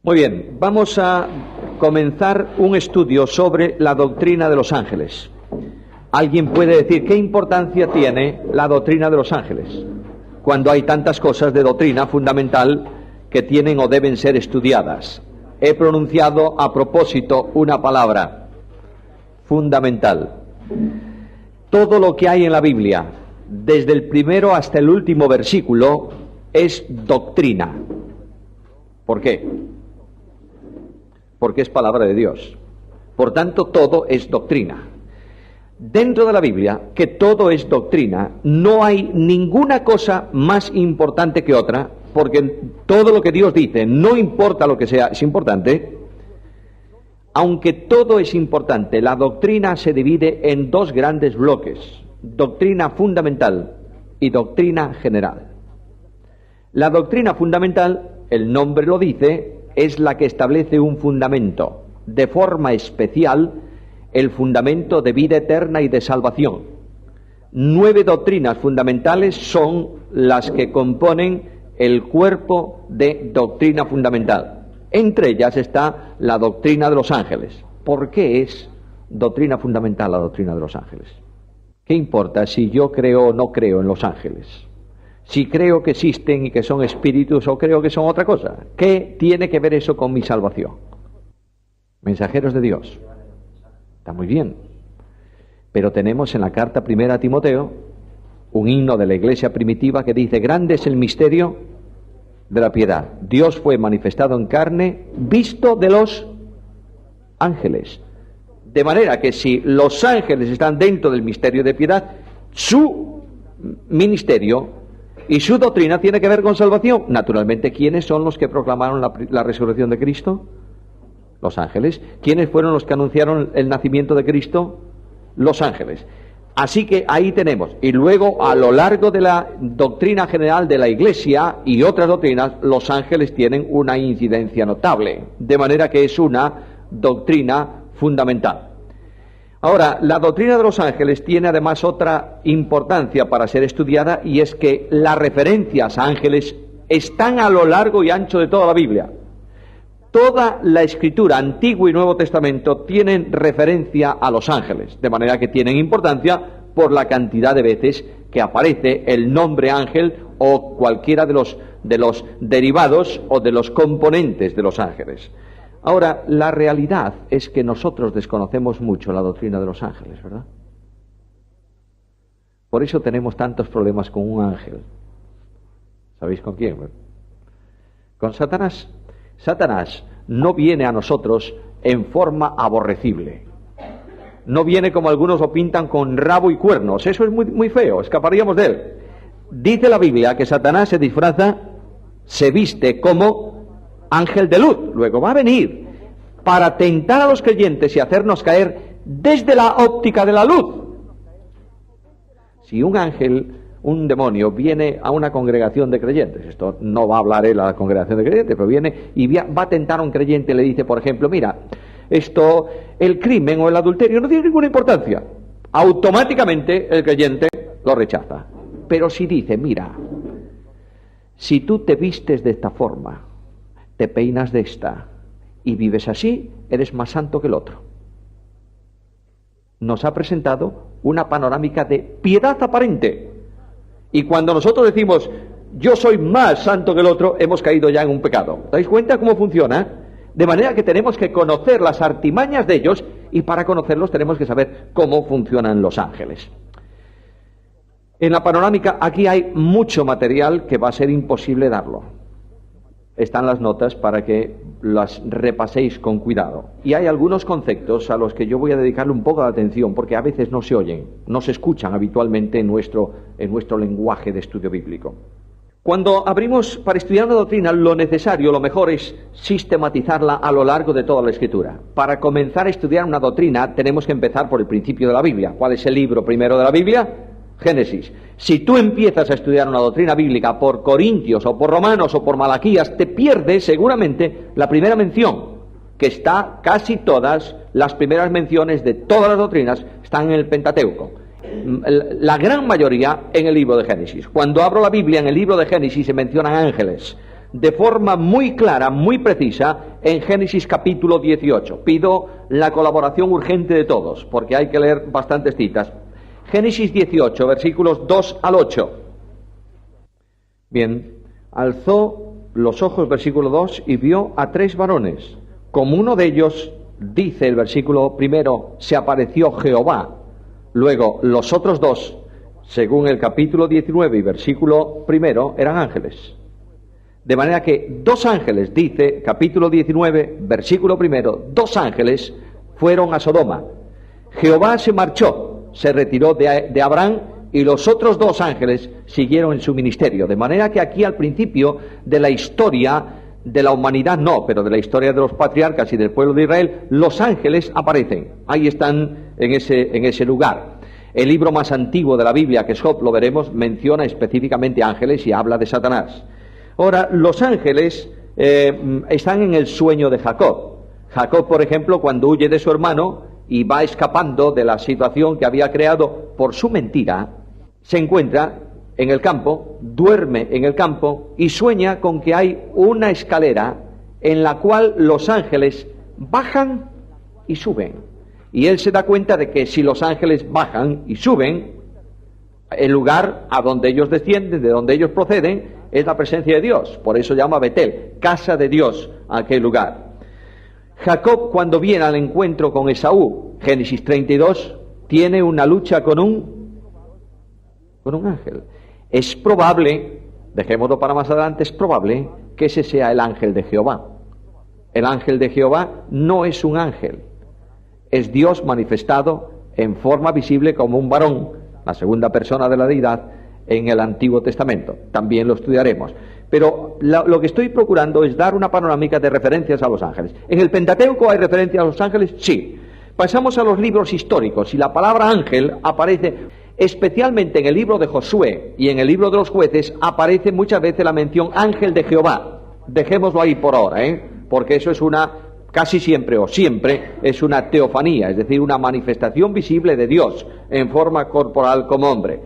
Muy bien, vamos a comenzar un estudio sobre la doctrina de los ángeles. ¿Alguien puede decir qué importancia tiene la doctrina de los ángeles cuando hay tantas cosas de doctrina fundamental que tienen o deben ser estudiadas? He pronunciado a propósito una palabra: fundamental. Todo lo que hay en la Biblia, desde el primero hasta el último versículo, es doctrina. ¿Por qué? Porque es palabra de Dios. Por tanto, todo es doctrina. Dentro de la Biblia, que todo es doctrina, no hay ninguna cosa más importante que otra, porque todo lo que Dios dice, no importa lo que sea, es importante. Aunque todo es importante, la doctrina se divide en dos grandes bloques: doctrina fundamental y doctrina general. La doctrina fundamental, el nombre lo dice, es la que establece un fundamento, de forma especial, el fundamento de vida eterna y de salvación. 9 doctrinas fundamentales son las que componen el cuerpo de doctrina fundamental. Entre ellas está la doctrina de los ángeles. ¿Por qué es doctrina fundamental la doctrina de los ángeles? ¿Qué importa si yo creo o no creo en los ángeles? Si creo que existen y que son espíritus o creo que son otra cosa. ¿Qué tiene que ver eso con mi salvación? Mensajeros de Dios. Está muy bien. Pero tenemos en la carta primera a Timoteo un himno de la iglesia primitiva que dice: grande es el misterio de la piedad. Dios fue manifestado en carne, visto de los ángeles. De manera que si los ángeles están dentro del misterio de piedad, su ministerio y su doctrina tiene que ver con salvación. Naturalmente, ¿quiénes son los que proclamaron la resurrección de Cristo? Los ángeles. ¿Quiénes fueron los que anunciaron el nacimiento de Cristo? Los ángeles. Así que ahí tenemos. Y luego, a lo largo de la doctrina general de la Iglesia y otras doctrinas, los ángeles tienen una incidencia notable. De manera que es una doctrina fundamental. Ahora, la doctrina de los ángeles tiene además otra importancia para ser estudiada, y es que las referencias a ángeles están a lo largo y ancho de toda la Biblia. Toda la Escritura, Antiguo y Nuevo Testamento, tienen referencia a los ángeles, de manera que tienen importancia por la cantidad de veces que aparece el nombre ángel o cualquiera de los derivados o de los componentes de los ángeles. Ahora, la realidad es que nosotros desconocemos mucho la doctrina de los ángeles, ¿verdad? Por eso tenemos tantos problemas con un ángel. ¿Sabéis con quién? Con Satanás. Satanás no viene a nosotros en forma aborrecible. No viene como algunos lo pintan, con rabo y cuernos. Eso es muy, muy feo, escaparíamos de él. Dice la Biblia que Satanás se disfraza, se viste como ángel de luz. Luego va a venir para tentar a los creyentes y hacernos caer desde la óptica de la luz. Si un ángel, un demonio, viene a una congregación de creyentes, esto no va a hablar él a la congregación de creyentes, pero viene y va a tentar a un creyente y le dice, por ejemplo, mira, esto, el crimen o el adulterio no tiene ninguna importancia. Automáticamente el creyente lo rechaza. Pero si dice, mira, si tú te vistes de esta forma, te peinas de esta y vives así, eres más santo que el otro. Nos ha presentado una panorámica de piedad aparente. Y cuando nosotros decimos, yo soy más santo que el otro, hemos caído ya en un pecado. ¿Dais cuenta cómo funciona? De manera que tenemos que conocer las artimañas de ellos, y para conocerlos tenemos que saber cómo funcionan los ángeles. En la panorámica aquí hay mucho material que va a ser imposible darlo. Están las notas para que las repaséis con cuidado. Y hay algunos conceptos a los que yo voy a dedicarle un poco de atención, porque a veces no se oyen, no se escuchan habitualmente en nuestro lenguaje de estudio bíblico. Cuando abrimos para estudiar una doctrina, lo necesario, lo mejor es sistematizarla a lo largo de toda la Escritura. Para comenzar a estudiar una doctrina tenemos que empezar por el principio de la Biblia. ¿Cuál es el libro primero de la Biblia? Génesis. Si tú empiezas a estudiar una doctrina bíblica por Corintios o por Romanos o por Malaquías, te pierdes seguramente la primera mención, que está casi todas las primeras menciones de todas las doctrinas están en el Pentateuco. La gran mayoría en el libro de Génesis. Cuando abro la Biblia, en el libro de Génesis se mencionan ángeles. de forma muy clara, muy precisa, en Génesis capítulo 18. Pido la colaboración urgente de todos, porque hay que leer bastantes citas. Génesis 18, versículos 2 al 8. Bien, alzó los ojos, versículo 2, y vio a 3 varones. Como uno de ellos, dice el versículo primero, se apareció Jehová. Luego, los otros 2, según el capítulo 19 y versículo primero, eran ángeles. De manera que 2 ángeles, dice capítulo 19, versículo primero, 2 ángeles fueron a Sodoma. Jehová se marchó, se retiró de Abraham, y los otros 2 ángeles siguieron en su ministerio. De manera que aquí al principio de la historia de la humanidad no, pero de la historia de los patriarcas y del pueblo de Israel, los ángeles aparecen. Ahí están en ese lugar. El libro más antiguo de la Biblia, que es Job, lo veremos, menciona específicamente ángeles y habla de Satanás. Ahora, los ángeles están en el sueño de Jacob. Jacob, por ejemplo, cuando huye de su hermano y va escapando de la situación que había creado por su mentira, se encuentra en el campo, duerme en el campo y sueña con que hay una escalera en la cual los ángeles bajan y suben. Y él se da cuenta de que si los ángeles bajan y suben, el lugar a donde ellos descienden, de donde ellos proceden, es la presencia de Dios. Por eso llama Betel, casa de Dios, aquel lugar. Jacob, cuando viene al encuentro con Esaú, Génesis 32, tiene una lucha con un ángel. Es probable, dejémoslo para más adelante, es probable que ese sea el ángel de Jehová. El ángel de Jehová no es un ángel, es Dios manifestado en forma visible como un varón, la segunda persona de la deidad, en el Antiguo Testamento. También lo estudiaremos. Pero lo que estoy procurando es dar una panorámica de referencias a los ángeles. ¿En el Pentateuco hay referencia a los ángeles? Sí. Pasamos a los libros históricos y la palabra ángel aparece especialmente en el libro de Josué y en el libro de los jueces, aparece muchas veces la mención ángel de Jehová. Dejémoslo ahí por ahora, porque eso es casi siempre o siempre es una teofanía, es decir, una manifestación visible de Dios en forma corporal como hombre.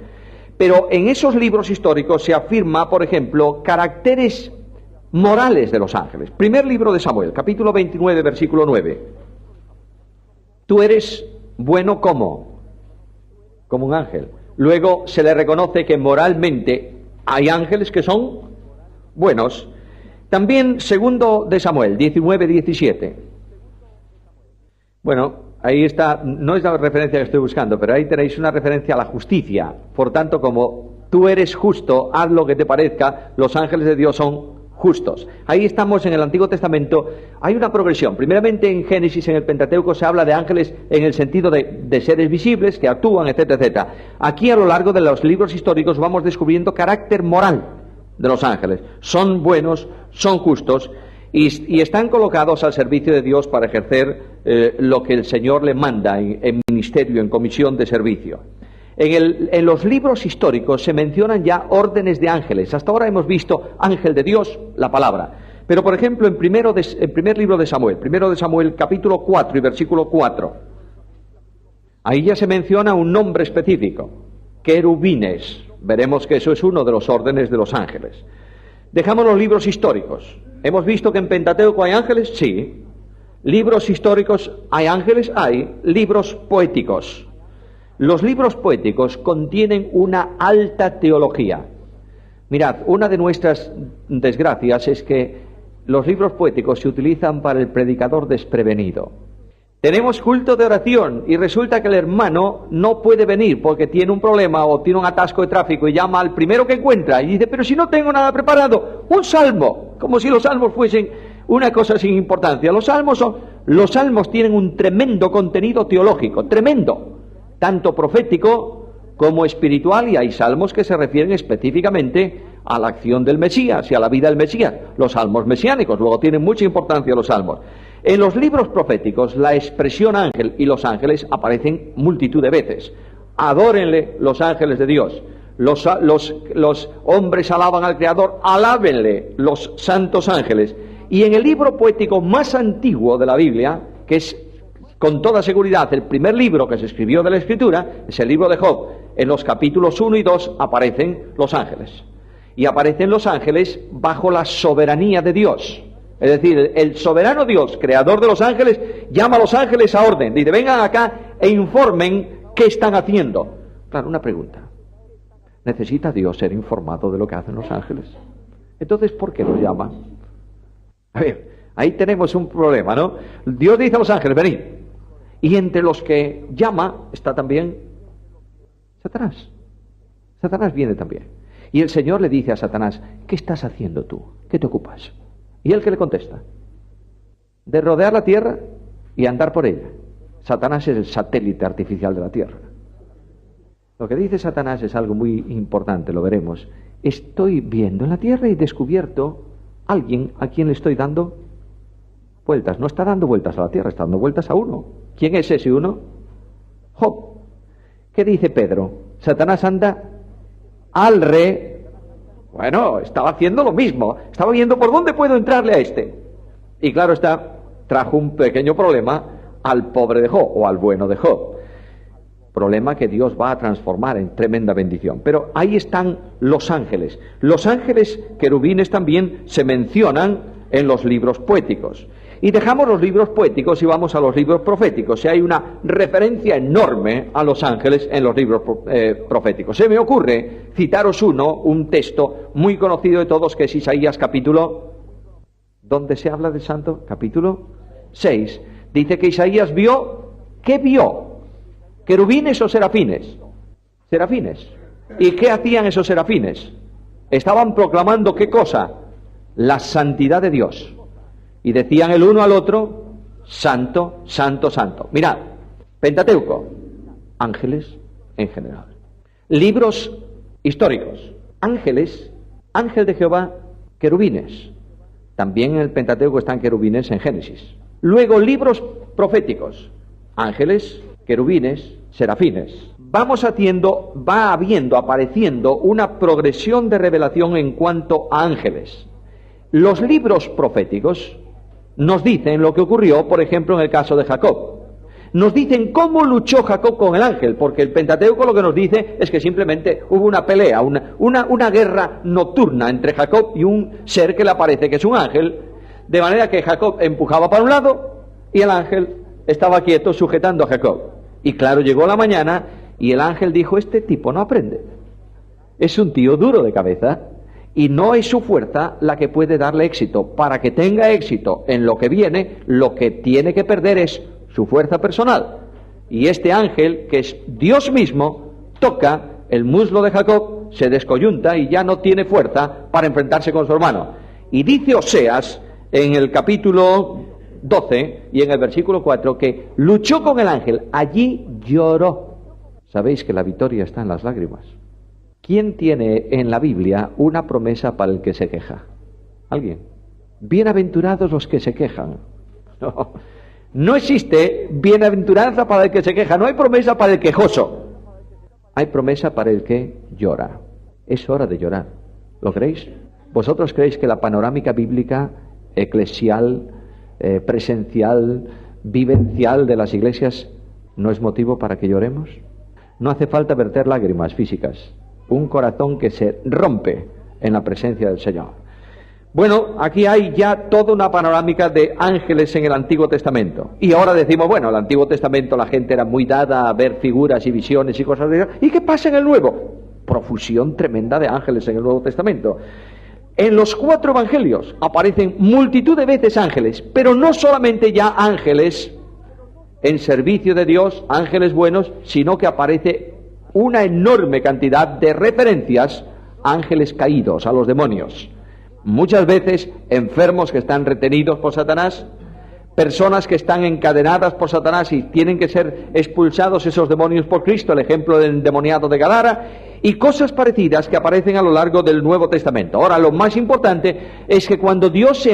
Pero en esos libros históricos se afirma, por ejemplo, caracteres morales de los ángeles. Primer libro de Samuel, capítulo 29, versículo 9. Tú eres bueno como un ángel. Luego se le reconoce que moralmente hay ángeles que son buenos. También segundo de Samuel, 19, 17. Bueno, ahí está, no es la referencia que estoy buscando, pero ahí tenéis una referencia a la justicia. Por tanto, como tú eres justo, haz lo que te parezca, los ángeles de Dios son justos. Ahí estamos en el Antiguo Testamento. Hay una progresión. Primeramente en Génesis, en el Pentateuco, se habla de ángeles en el sentido de seres visibles que actúan, etcétera, etcétera. Aquí a lo largo de los libros históricos vamos descubriendo carácter moral de los ángeles. Son buenos, son justos y están colocados al servicio de Dios para ejercer lo que el Señor le manda en ministerio, en comisión de servicio. En los libros históricos se mencionan ya órdenes de ángeles. Hasta ahora hemos visto ángel de Dios, la palabra. Pero, por ejemplo, en primer libro de Samuel, capítulo 4 y versículo 4, ahí ya se menciona un nombre específico, querubines. Veremos que eso es uno de los órdenes de los ángeles. Dejamos los libros históricos. ¿Hemos visto que en Pentateuco hay ángeles? Sí. ¿Libros históricos hay ángeles? Hay. Libros poéticos. Los libros poéticos contienen una alta teología. Mirad, una de nuestras desgracias es que los libros poéticos se utilizan para el predicador desprevenido. Tenemos culto de oración y resulta que el hermano no puede venir porque tiene un problema o tiene un atasco de tráfico y llama al primero que encuentra y dice, pero si no tengo nada preparado, un salmo, como si los salmos fuesen una cosa sin importancia. Los salmos tienen un tremendo contenido teológico, tremendo, tanto profético como espiritual, y hay salmos que se refieren específicamente a la acción del Mesías y a la vida del Mesías, los salmos mesiánicos. Luego tienen mucha importancia los salmos. En los libros proféticos la expresión ángel y los ángeles aparecen multitud de veces. Adórenle los ángeles de Dios. Los hombres alaban al Creador, alábenle los santos ángeles. Y en el libro poético más antiguo de la Biblia, que es con toda seguridad el primer libro que se escribió de la Escritura, es el libro de Job. En los capítulos 1 y 2 aparecen los ángeles. Y aparecen los ángeles bajo la soberanía de Dios. Es decir, el soberano Dios, creador de los ángeles, llama a los ángeles a orden. Dice, vengan acá e informen qué están haciendo. Claro, una pregunta. ¿Necesita Dios ser informado de lo que hacen los ángeles? Entonces, ¿por qué los llama? A ver, ahí tenemos un problema, ¿no? Dios dice a los ángeles, venid. Y entre los que llama está también Satanás. Satanás viene también. Y el Señor le dice a Satanás, ¿qué estás haciendo tú? ¿Qué te ocupas? ¿Y él qué le contesta? De rodear la tierra y andar por ella. Satanás es el satélite artificial de la tierra. Lo que dice Satanás es algo muy importante, lo veremos. Estoy viendo en la tierra y he descubierto a alguien a quien le estoy dando vueltas. No está dando vueltas a la tierra, está dando vueltas a uno. ¿Quién es ese uno? Job. ¿Qué dice Pedro? Satanás anda al re. Bueno, estaba haciendo lo mismo. Estaba viendo por dónde puedo entrarle a este. Y claro está, trajo un pequeño problema al pobre de Job, o al bueno de Job. Problema que Dios va a transformar en tremenda bendición. Pero ahí están los ángeles. Los ángeles querubines también se mencionan en los libros poéticos. Y dejamos los libros poéticos y vamos a los libros proféticos. Y hay una referencia enorme a los ángeles en los libros proféticos. Se me ocurre citaros un texto muy conocido de todos, que es Isaías capítulo, ¿dónde se habla del santo? Capítulo 6. Dice que Isaías vio, ¿qué vio? ¿Querubines o serafines? Serafines. ¿Y qué hacían esos serafines? Estaban proclamando, ¿qué cosa? La santidad de Dios. Y decían el uno al otro, santo, santo, santo. Mirad, Pentateuco, ángeles en general. Libros históricos, ángeles, ángel de Jehová, querubines. También en el Pentateuco están querubines en Génesis. Luego, libros proféticos, ángeles, querubines, serafines. Va habiendo, apareciendo una progresión de revelación en cuanto a ángeles. Los libros proféticos nos dicen lo que ocurrió, por ejemplo, en el caso de Jacob. Nos dicen cómo luchó Jacob con el ángel, porque el Pentateuco lo que nos dice es que simplemente hubo una pelea, una guerra nocturna entre Jacob y un ser que le aparece que es un ángel, de manera que Jacob empujaba para un lado y el ángel estaba quieto sujetando a Jacob. Y claro, llegó la mañana y el ángel dijo, este tipo no aprende. Es un tío duro de cabeza. Y no es su fuerza la que puede darle éxito. Para que tenga éxito en lo que viene, lo que tiene que perder es su fuerza personal. Y este ángel, que es Dios mismo, toca el muslo de Jacob, se descoyunta y ya no tiene fuerza para enfrentarse con su hermano. Y dice Oseas en el capítulo 12 y en el versículo 4 que luchó con el ángel, allí lloró. Sabéis que la victoria está en las lágrimas. ¿Quién tiene en la Biblia una promesa para el que se queja? ¿Alguien? Bienaventurados los que se quejan. No existe bienaventuranza para el que se queja. No hay promesa para el quejoso. Hay promesa para el que llora. Es hora de llorar. ¿Lo creéis? ¿Vosotros creéis que la panorámica bíblica, eclesial, presencial, vivencial de las iglesias no es motivo para que lloremos? No hace falta verter lágrimas físicas. Un corazón que se rompe en la presencia del Señor. Bueno, aquí hay ya toda una panorámica de ángeles en el Antiguo Testamento. Y ahora decimos, bueno, en el Antiguo Testamento la gente era muy dada a ver figuras y visiones y cosas de Dios. ¿Y qué pasa en el Nuevo? Profusión tremenda de ángeles en el Nuevo Testamento. En los 4 evangelios aparecen multitud de veces ángeles, pero no solamente ya ángeles en servicio de Dios, ángeles buenos, sino que aparece una enorme cantidad de referencias a ángeles caídos, a los demonios. Muchas veces enfermos que están retenidos por Satanás, personas que están encadenadas por Satanás y tienen que ser expulsados esos demonios por Cristo, el ejemplo del endemoniado de Gadara, y cosas parecidas que aparecen a lo largo del Nuevo Testamento. Ahora, lo más importante es que cuando Dios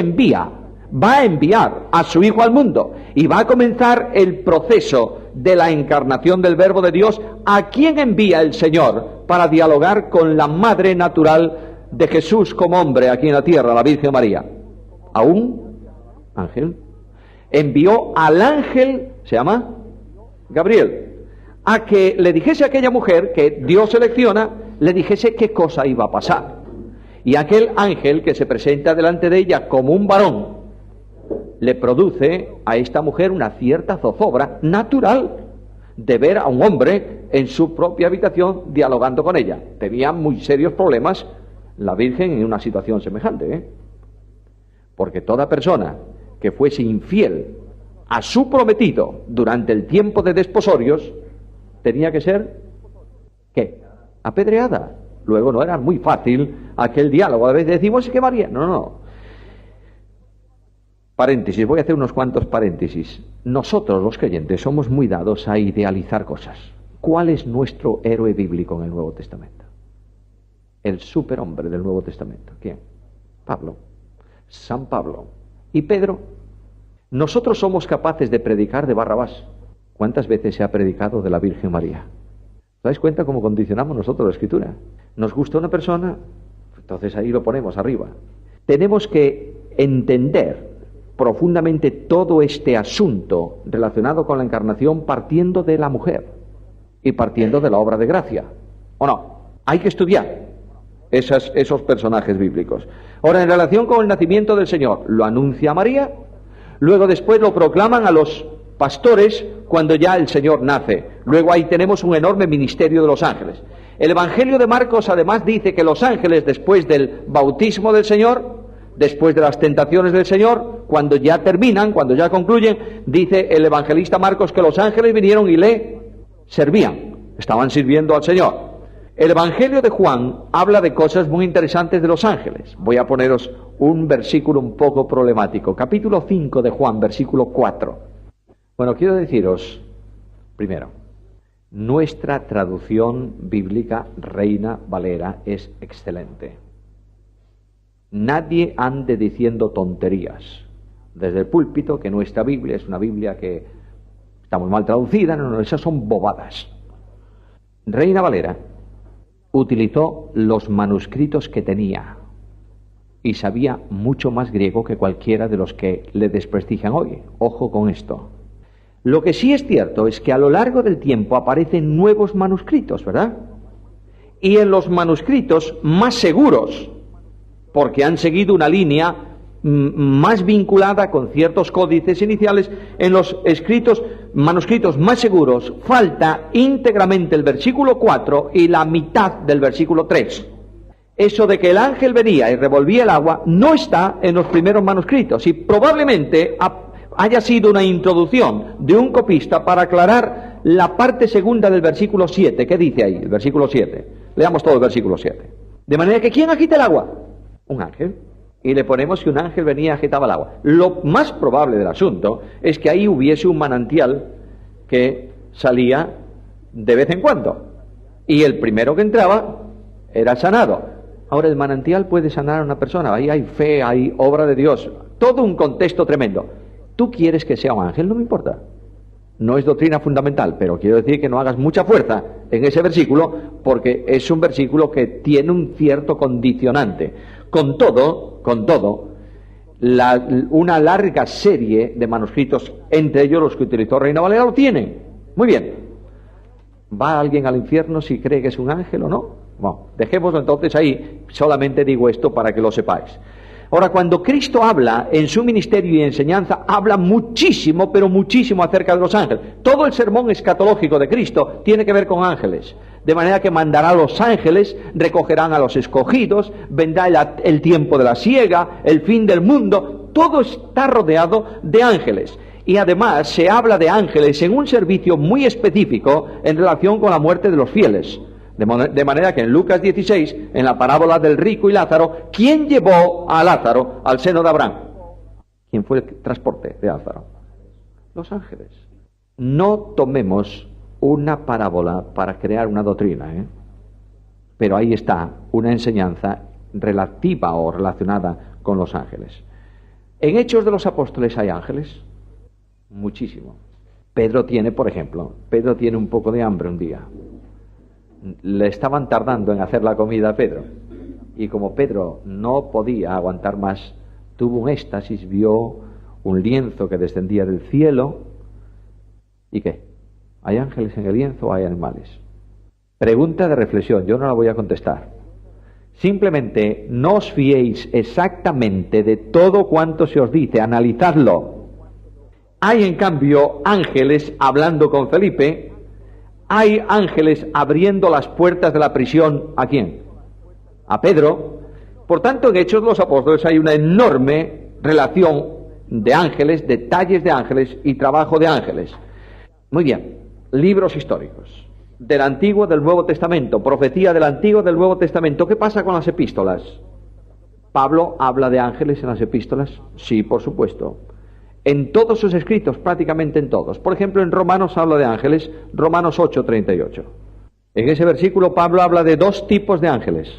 va a enviar a su Hijo al mundo y va a comenzar el proceso de la encarnación del Verbo de Dios, ¿a quién envía el Señor para dialogar con la madre natural de Jesús como hombre aquí en la tierra, la Virgen María? ¿A un ángel? Envió al ángel, se llama Gabriel, a que le dijese a aquella mujer que Dios selecciona, le dijese qué cosa iba a pasar. Y aquel ángel que se presenta delante de ella como un varón, le produce a esta mujer una cierta zozobra natural de ver a un hombre en su propia habitación dialogando con ella. Tenía muy serios problemas la Virgen en una situación semejante, porque toda persona que fuese infiel a su prometido durante el tiempo de desposorios tenía que ser, ¿qué? Apedreada. Luego no era muy fácil aquel diálogo. A veces decimos que María... No. Paréntesis, voy a hacer unos cuantos paréntesis. Nosotros, los creyentes, somos muy dados a idealizar cosas. ¿Cuál es nuestro héroe bíblico en el Nuevo Testamento? El superhombre del Nuevo Testamento. ¿Quién? Pablo. San Pablo. ¿Y Pedro? Nosotros somos capaces de predicar de Barrabás. ¿Cuántas veces se ha predicado de la Virgen María? ¿Os dais cuenta cómo condicionamos nosotros la Escritura? ¿Nos gusta una persona? Entonces ahí lo ponemos arriba. Tenemos que entender profundamente todo este asunto relacionado con la encarnación partiendo de la mujer y partiendo de la obra de gracia. ¿O no? Hay que estudiar esos personajes bíblicos. Ahora, en relación con el nacimiento del Señor, lo anuncia María, luego después lo proclaman a los pastores cuando ya el Señor nace. Luego ahí tenemos un enorme ministerio de los ángeles. El Evangelio de Marcos además dice que los ángeles, después del bautismo del Señor, después de las tentaciones del Señor, cuando ya terminan, cuando ya concluyen, dice el evangelista Marcos que los ángeles vinieron y le servían, estaban sirviendo al Señor. El Evangelio de Juan habla de cosas muy interesantes de los ángeles. Voy a poneros un versículo un poco problemático. Capítulo 5 de Juan, versículo 4. Bueno, quiero deciros, primero, nuestra traducción bíblica Reina Valera es excelente. Nadie ande diciendo tonterías desde el púlpito que nuestra Biblia es una Biblia que está muy mal traducida. No, esas son bobadas. Reina Valera utilizó los manuscritos que tenía y sabía mucho más griego que cualquiera de los que le desprestigian hoy. Ojo con esto. Lo que sí es cierto es que a lo largo del tiempo aparecen nuevos manuscritos, ¿verdad? Y en los manuscritos más seguros, porque han seguido una línea más vinculada con ciertos códices iniciales, en los manuscritos más seguros falta íntegramente el versículo 4 y la mitad del versículo 3. Eso de que el ángel venía y revolvía el agua no está en los primeros manuscritos, y probablemente haya sido una introducción de un copista para aclarar la parte segunda del versículo 7. ¿Qué dice ahí? El versículo 7. Leamos todo el versículo 7. De manera que ¿quién agita el agua? Un ángel. Y le ponemos que un ángel venía y agitaba el agua. Lo más probable del asunto es que ahí hubiese un manantial que salía de vez en cuando, y el primero que entraba era sanado. Ahora, el manantial puede sanar a una persona. Ahí hay fe, hay obra de Dios, todo un contexto tremendo. ¿Tú quieres que sea un ángel? No me importa. No es doctrina fundamental, pero quiero decir que no hagas mucha fuerza en ese versículo, porque es un versículo que tiene un cierto condicionante. Con todo, una larga serie de manuscritos, entre ellos los que utilizó Reina Valera, lo tienen. Muy bien. ¿Va alguien al infierno si cree que es un ángel o no? Bueno, dejémoslo entonces ahí. Solamente digo esto para que lo sepáis. Ahora, cuando Cristo habla en su ministerio y enseñanza, habla muchísimo, pero muchísimo acerca de los ángeles. Todo el sermón escatológico de Cristo tiene que ver con ángeles. De manera que mandará a los ángeles, recogerán a los escogidos, vendrá el tiempo de la siega, el fin del mundo. Todo está rodeado de ángeles. Y además se habla de ángeles en un servicio muy específico en relación con la muerte de los fieles. De manera que en Lucas 16, en la parábola del rico y Lázaro, ¿quién llevó a Lázaro al seno de Abraham? ¿Quién fue el transporte de Lázaro? Los ángeles. No tomemos una parábola para crear una doctrina, pero ahí está una enseñanza relativa o relacionada con los ángeles. En Hechos de los Apóstoles hay ángeles, muchísimo. Pedro tiene un poco de hambre un día. Le estaban tardando en hacer la comida a Pedro, y como Pedro no podía aguantar más, tuvo un éxtasis, vio un lienzo que descendía del cielo. ¿Y qué? ¿Hay ángeles en el lienzo o hay animales? Pregunta de reflexión, yo no la voy a contestar. Simplemente no os fiéis exactamente de todo cuanto se os dice, analizadlo. Hay en cambio ángeles hablando con Felipe, hay ángeles abriendo las puertas de la prisión, ¿a quién? A Pedro. Por tanto, en Hechos de los Apóstoles hay una enorme relación de ángeles, detalles de ángeles y trabajo de ángeles. Muy bien, libros históricos del Antiguo, del Nuevo Testamento, profecía del Antiguo, del Nuevo Testamento. ¿Qué pasa con las epístolas? ¿Pablo habla de ángeles en las epístolas? Sí, por supuesto. En todos sus escritos, prácticamente en todos. Por ejemplo, en Romanos habla de ángeles, Romanos 8:38. En ese versículo Pablo habla de dos tipos de ángeles.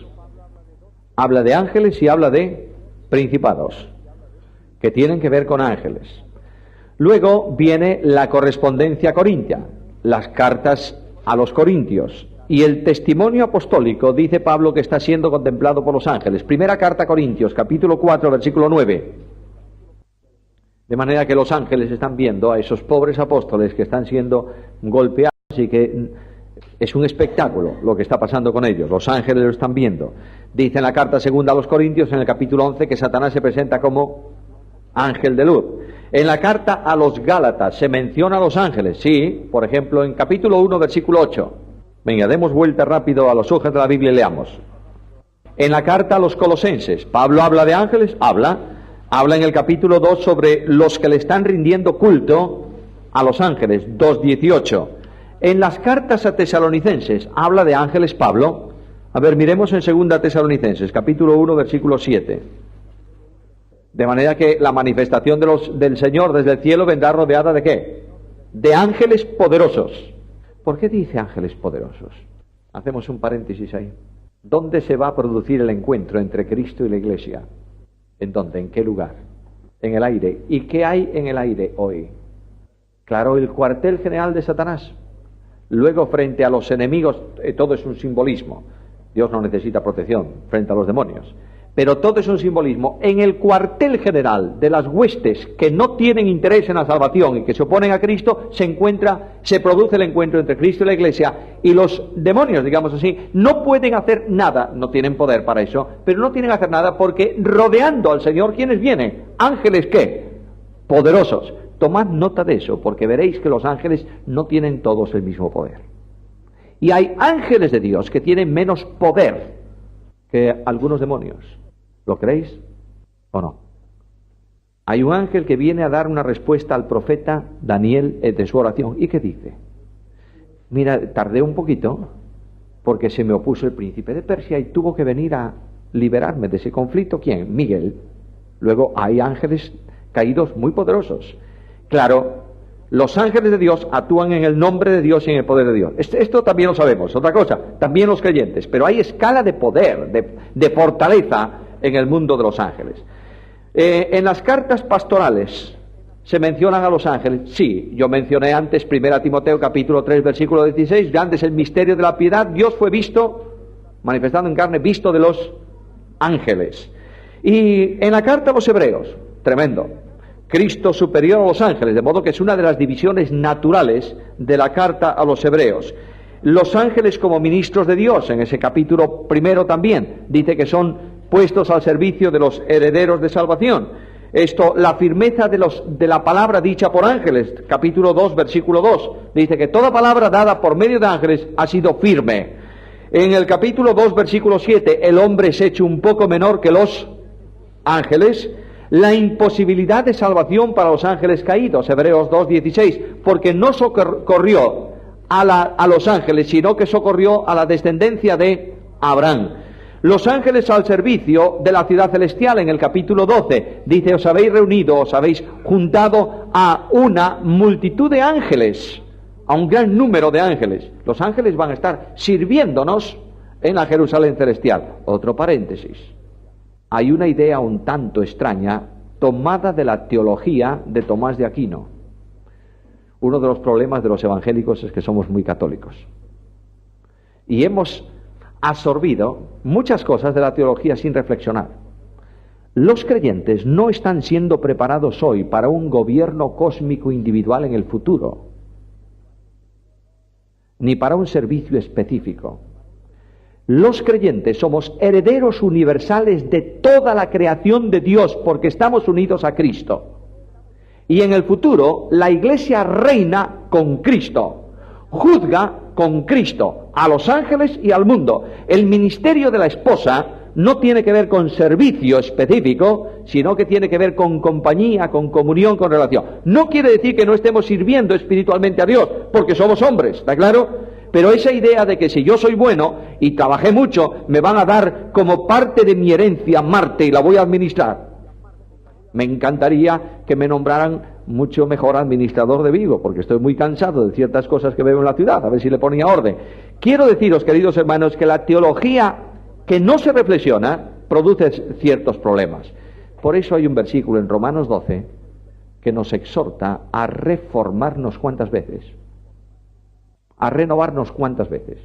Habla de ángeles y habla de principados, que tienen que ver con ángeles. Luego viene la correspondencia corintia, las cartas a los corintios, y el testimonio apostólico, dice Pablo, que está siendo contemplado por los ángeles. Primera carta a Corintios, capítulo 4, versículo 9. De manera que los ángeles están viendo a esos pobres apóstoles que están siendo golpeados y que es un espectáculo lo que está pasando con ellos. Los ángeles lo están viendo. Dice en la carta segunda a los Corintios, en el capítulo 11, que Satanás se presenta como ángel de luz. En la carta a los Gálatas se menciona a los ángeles, sí, por ejemplo, en capítulo 1, versículo 8. Venga, demos vuelta rápido a los hojas de la Biblia y leamos. En la carta a los Colosenses, ¿Pablo habla de ángeles? Habla en el capítulo 2 sobre los que le están rindiendo culto a los ángeles, 2:18. En las cartas a Tesalonicenses, ¿habla de ángeles Pablo? A ver, miremos en 2 Tesalonicenses, capítulo 1, versículo 7. De manera que la manifestación del Señor desde el cielo vendrá rodeada ¿de qué? De ángeles poderosos. ¿Por qué dice ángeles poderosos? Hacemos un paréntesis ahí. ¿Dónde se va a producir el encuentro entre Cristo y la Iglesia? ¿En dónde? ¿En qué lugar? En el aire. ¿Y qué hay en el aire hoy? Claro, el cuartel general de Satanás. Luego, frente a los enemigos, todo es un simbolismo. Dios no necesita protección frente a los demonios. Pero todo es un simbolismo. En el cuartel general de las huestes que no tienen interés en la salvación y que se oponen a Cristo, se produce el encuentro entre Cristo y la Iglesia, y los demonios, digamos así, no pueden hacer nada, no tienen poder para eso, pero no tienen que hacer nada porque rodeando al Señor, ¿quiénes vienen? Ángeles, ¿qué? Poderosos. Tomad nota de eso, porque veréis que los ángeles no tienen todos el mismo poder. Y hay ángeles de Dios que tienen menos poder que algunos demonios. ¿Lo creéis o no? Hay un ángel que viene a dar una respuesta al profeta Daniel de su oración. ¿Y qué dice? Mira, tardé un poquito porque se me opuso el príncipe de Persia y tuvo que venir a liberarme de ese conflicto. ¿Quién? Miguel. Luego hay ángeles caídos muy poderosos. Claro, los ángeles de Dios actúan en el nombre de Dios y en el poder de Dios. Esto también lo sabemos. Otra cosa, también los creyentes. Pero hay escala de poder, de fortaleza en el mundo de los ángeles. En las cartas pastorales se mencionan a los ángeles. Sí, yo mencioné antes 1 Timoteo capítulo 3 versículo 16. Grande es el misterio de la piedad. Dios fue visto, manifestado en carne, visto de los ángeles. Y en la carta a los Hebreos, tremendo. Cristo superior a los ángeles, de modo que es una de las divisiones naturales de la carta a los Hebreos. Los ángeles como ministros de Dios, en ese capítulo primero también, dice que son puestos al servicio de los herederos de salvación. Esto, la firmeza de la palabra dicha por ángeles, capítulo 2, versículo 2, dice que toda palabra dada por medio de ángeles ha sido firme. En el capítulo 2, versículo 7, el hombre es hecho un poco menor que los ángeles. La imposibilidad de salvación para los ángeles caídos, Hebreos 2, 16, porque no socorrió a los ángeles, sino que socorrió a la descendencia de Abraham. Los ángeles al servicio de la ciudad celestial, en el capítulo 12, dice, os habéis reunido, os habéis juntado a una multitud de ángeles, a un gran número de ángeles. Los ángeles van a estar sirviéndonos en la Jerusalén celestial. Otro paréntesis. Hay una idea un tanto extraña, tomada de la teología de Tomás de Aquino. Uno de los problemas de los evangélicos es que somos muy católicos. Y hemos absorbido muchas cosas de la teología sin reflexionar. Los creyentes no están siendo preparados hoy para un gobierno cósmico individual en el futuro, ni para un servicio específico. Los creyentes somos herederos universales de toda la creación de Dios porque estamos unidos a Cristo. Y en el futuro la Iglesia reina con Cristo, juzga con Cristo a los ángeles y al mundo. El ministerio de la esposa no tiene que ver con servicio específico, sino que tiene que ver con compañía, con comunión, con relación. No quiere decir que no estemos sirviendo espiritualmente a Dios, porque somos hombres, ¿está claro? Pero esa idea de que si yo soy bueno y trabajé mucho, me van a dar como parte de mi herencia Marte y la voy a administrar. Me encantaría que me nombraran mucho mejor administrador de Vigo, porque estoy muy cansado de ciertas cosas que veo en la ciudad, a ver si le ponía orden. Quiero deciros, queridos hermanos, que la teología que no se reflexiona produce ciertos problemas. Por eso hay un versículo en Romanos 12 que nos exhorta a reformarnos ¿cuántas veces? A renovarnos ¿cuántas veces?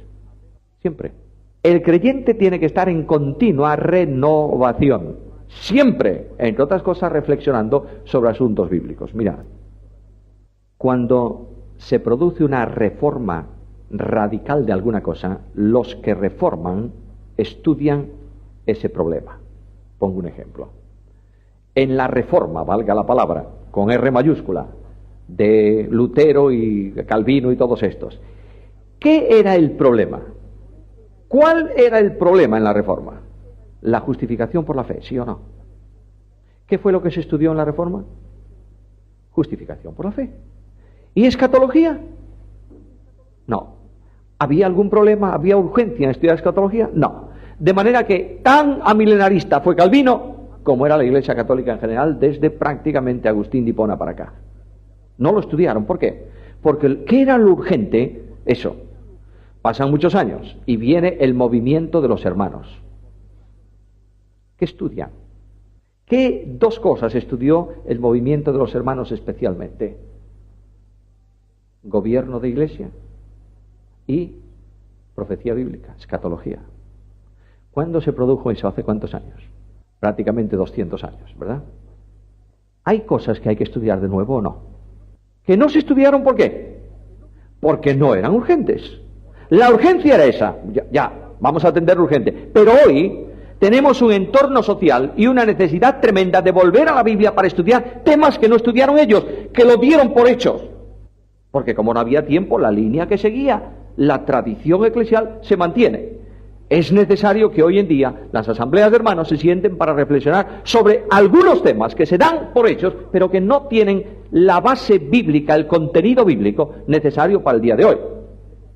Siempre. El creyente tiene que estar en continua renovación, siempre, entre otras cosas, reflexionando sobre asuntos bíblicos. Mirad, cuando se produce una reforma radical de alguna cosa, los que reforman estudian ese problema. Pongo un ejemplo. En la reforma, valga la palabra, con R mayúscula, de Lutero y Calvino y todos estos, ¿qué era el problema? ¿Cuál era el problema en la reforma? La justificación por la fe, ¿sí o no? ¿Qué fue lo que se estudió en la reforma? Justificación por la fe. ¿Y escatología? No. ¿Había algún problema? ¿Había urgencia en estudiar escatología? No. De manera que tan amilenarista fue Calvino como era la Iglesia Católica en general desde prácticamente Agustín de Hipona para acá. No lo estudiaron. ¿Por qué? Porque ¿qué era lo urgente? Eso. Pasan muchos años y viene el movimiento de los hermanos. ¿Qué estudian? ¿Qué dos cosas estudió el movimiento de los hermanos especialmente? Gobierno de iglesia y profecía bíblica, escatología. ¿Cuándo se produjo eso? ¿Hace cuántos años? Prácticamente 200 años, ¿verdad? ¿Hay cosas que hay que estudiar de nuevo o no? ¿Que no se estudiaron por qué? Porque no eran urgentes. La urgencia era esa. Ya, vamos a atender lo urgente. Pero hoy tenemos un entorno social y una necesidad tremenda de volver a la Biblia para estudiar temas que no estudiaron ellos, que lo dieron por hechos. Porque como no había tiempo, la línea que seguía, la tradición eclesial se mantiene. Es necesario que hoy en día las asambleas de hermanos se sienten para reflexionar sobre algunos temas que se dan por hechos, pero que no tienen la base bíblica, el contenido bíblico necesario para el día de hoy.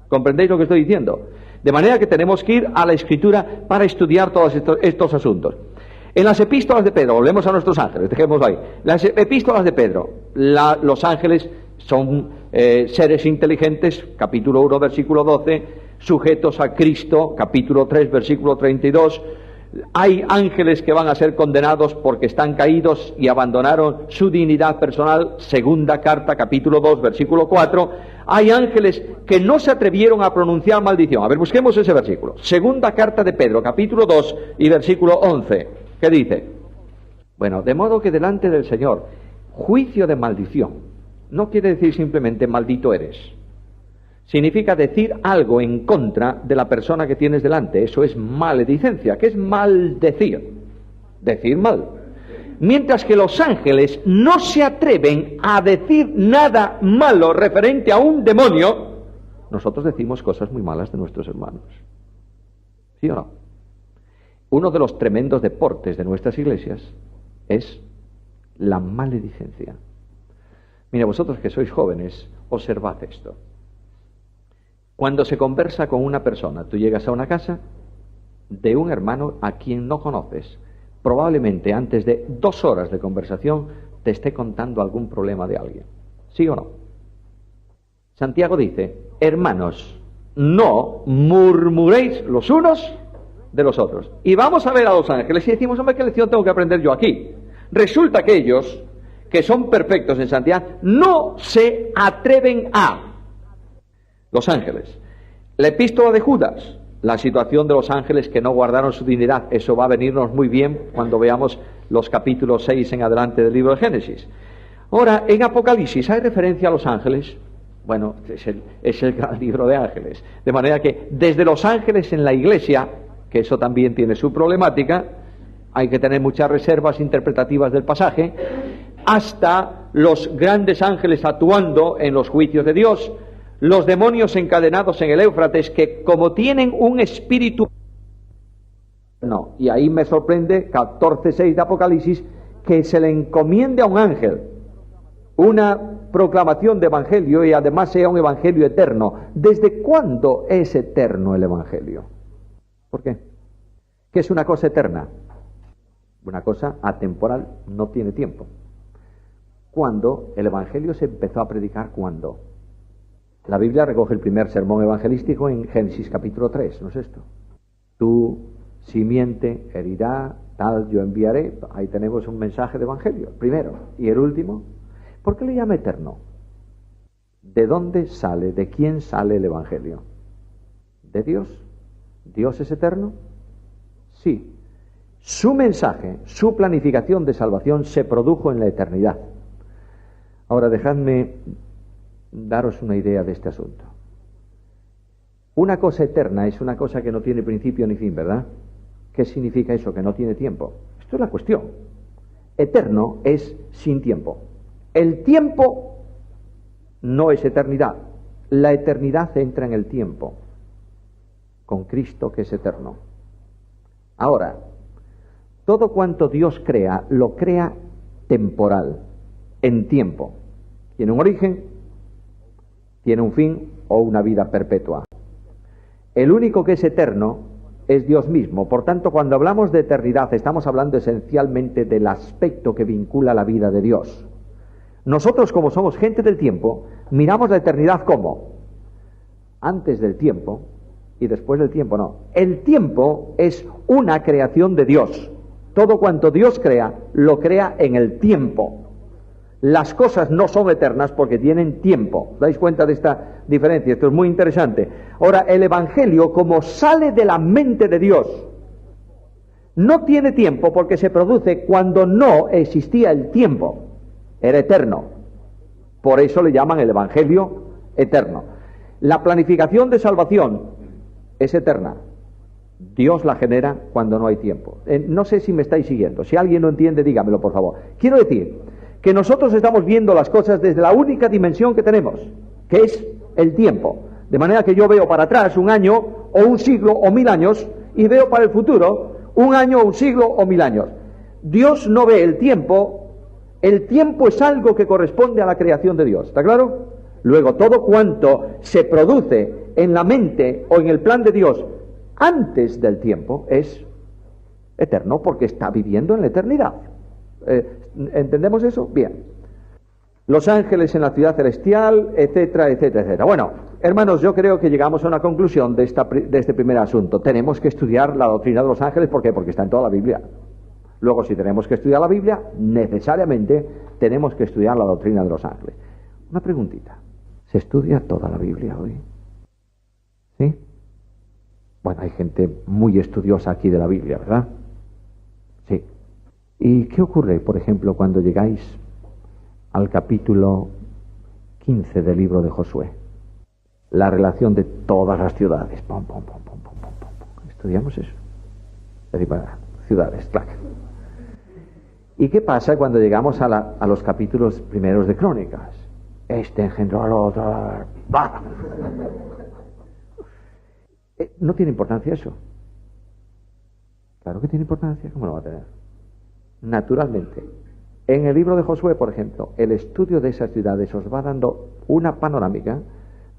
¿Comprendéis lo que estoy diciendo? De manera que tenemos que ir a la Escritura para estudiar todos estos asuntos. En las epístolas de Pedro, volvemos a nuestros ángeles, dejémoslo ahí. Las epístolas de Pedro, los ángeles son seres inteligentes, capítulo 1, versículo 12, sujetos a Cristo, capítulo 3, versículo 32. Hay ángeles que van a ser condenados porque están caídos y abandonaron su dignidad personal, segunda carta, capítulo 2, versículo 4. Hay ángeles que no se atrevieron a pronunciar maldición. A ver, busquemos ese versículo. Segunda carta de Pedro, capítulo 2 y versículo 11. ¿Qué dice? Bueno, de modo que delante del Señor, juicio de maldición no quiere decir simplemente maldito eres. Significa decir algo en contra de la persona que tienes delante. Eso es maledicencia. ¿Qué es maldecir? Decir mal. Mientras que los ángeles no se atreven a decir nada malo referente a un demonio, nosotros decimos cosas muy malas de nuestros hermanos. ¿Sí o no? Uno de los tremendos deportes de nuestras iglesias es la maledicencia. Mira, vosotros que sois jóvenes, observad esto. Cuando se conversa con una persona, tú llegas a una casa de un hermano a quien no conoces, probablemente antes de 2 horas de conversación te esté contando algún problema de alguien. ¿Sí o no? Santiago dice, hermanos, no murmuréis los unos de los otros. Y vamos a ver a los ángeles y decimos, hombre, ¿qué lección tengo que aprender yo aquí? Resulta que ellos, que son perfectos en santidad, no se atreven a... Los ángeles. La epístola de Judas, la situación de los ángeles que no guardaron su dignidad, eso va a venirnos muy bien cuando veamos los capítulos 6 en adelante del libro de Génesis. Ahora, en Apocalipsis hay referencia a los ángeles. Bueno, es el gran libro de ángeles. De manera que desde los ángeles en la iglesia, que eso también tiene su problemática, hay que tener muchas reservas interpretativas del pasaje, hasta los grandes ángeles actuando en los juicios de Dios, los demonios encadenados en el Éufrates, que como tienen un espíritu... No, y ahí me sorprende 14:6 de Apocalipsis, que se le encomiende a un ángel una proclamación de evangelio y además sea un evangelio eterno. ¿Desde cuándo es eterno el evangelio? ¿Por qué? ¿Qué es una cosa eterna? Una cosa atemporal, no tiene tiempo. ¿Cuándo? El evangelio se empezó a predicar, ¿cuándo? La Biblia recoge el primer sermón evangelístico en Génesis capítulo 3, ¿no es esto? Tu simiente herirá, tal yo enviaré. Ahí tenemos un mensaje de evangelio, primero. Y el último, ¿por qué le llama eterno? ¿De dónde sale, de quién sale el evangelio? ¿De Dios? ¿Dios es eterno? Sí. Su mensaje, su planificación de salvación se produjo en la eternidad. Ahora dejadme daros una idea de este asunto. Una cosa eterna es una cosa que no tiene principio ni fin, ¿verdad? ¿Qué significa eso? Que no tiene tiempo. Esto es la cuestión. Eterno es sin tiempo. El tiempo no es eternidad. La eternidad entra en el tiempo, con Cristo que es eterno. Ahora, todo cuanto Dios crea, lo crea temporal, en tiempo. Tiene un origen, tiene un fin o una vida perpetua. El único que es eterno es Dios mismo. Por tanto, cuando hablamos de eternidad, estamos hablando esencialmente del aspecto que vincula la vida de Dios. Nosotros, como somos gente del tiempo, miramos la eternidad como antes del tiempo y después del tiempo. No, el tiempo es una creación de Dios. Todo cuanto Dios crea, lo crea en el tiempo. Las cosas no son eternas porque tienen tiempo. ¿Os dais cuenta de esta diferencia? Esto es muy interesante. Ahora, el Evangelio, como sale de la mente de Dios, no tiene tiempo porque se produce cuando no existía el tiempo. Era eterno. Por eso le llaman el Evangelio eterno. La planificación de salvación es eterna. Dios la genera cuando no hay tiempo. No sé si me estáis siguiendo. Si alguien no entiende, dígamelo, por favor. Quiero decir que nosotros estamos viendo las cosas desde la única dimensión que tenemos, que es el tiempo. De manera que yo veo para atrás un año, o un siglo, o 1000 años, y veo para el futuro un año, un siglo, o 1000 años. Dios no ve el tiempo es algo que corresponde a la creación de Dios, ¿está claro? Luego, todo cuanto se produce en la mente o en el plan de Dios antes del tiempo es eterno, porque está viviendo en la eternidad. ¿Entendemos eso? Bien. Los ángeles en la ciudad celestial, etcétera, etcétera, etcétera. Bueno, hermanos, yo creo que llegamos a una conclusión de este primer asunto. Tenemos que estudiar la doctrina de los ángeles. ¿Por qué? Porque está en toda la Biblia. Luego, si tenemos que estudiar la Biblia, necesariamente tenemos que estudiar la doctrina de los ángeles. Una preguntita. ¿Se estudia toda la Biblia hoy? ¿Sí? Bueno, hay gente muy estudiosa aquí de la Biblia, ¿verdad? Sí. ¿Y qué ocurre, por ejemplo, cuando llegáis al capítulo 15 del libro de Josué? La relación de todas las ciudades. Pum, pum, pum, pum, pum, pum, pum. ¿Estudiamos eso? Es decir, para ciudades, claro. ¿Y qué pasa cuando llegamos a los capítulos primeros de Crónicas? Este engendró al otro. ¡Bah! ¿No tiene importancia eso? Claro que tiene importancia. ¿Cómo lo va a tener? Naturalmente. En el libro de Josué, por ejemplo, el estudio de esas ciudades os va dando una panorámica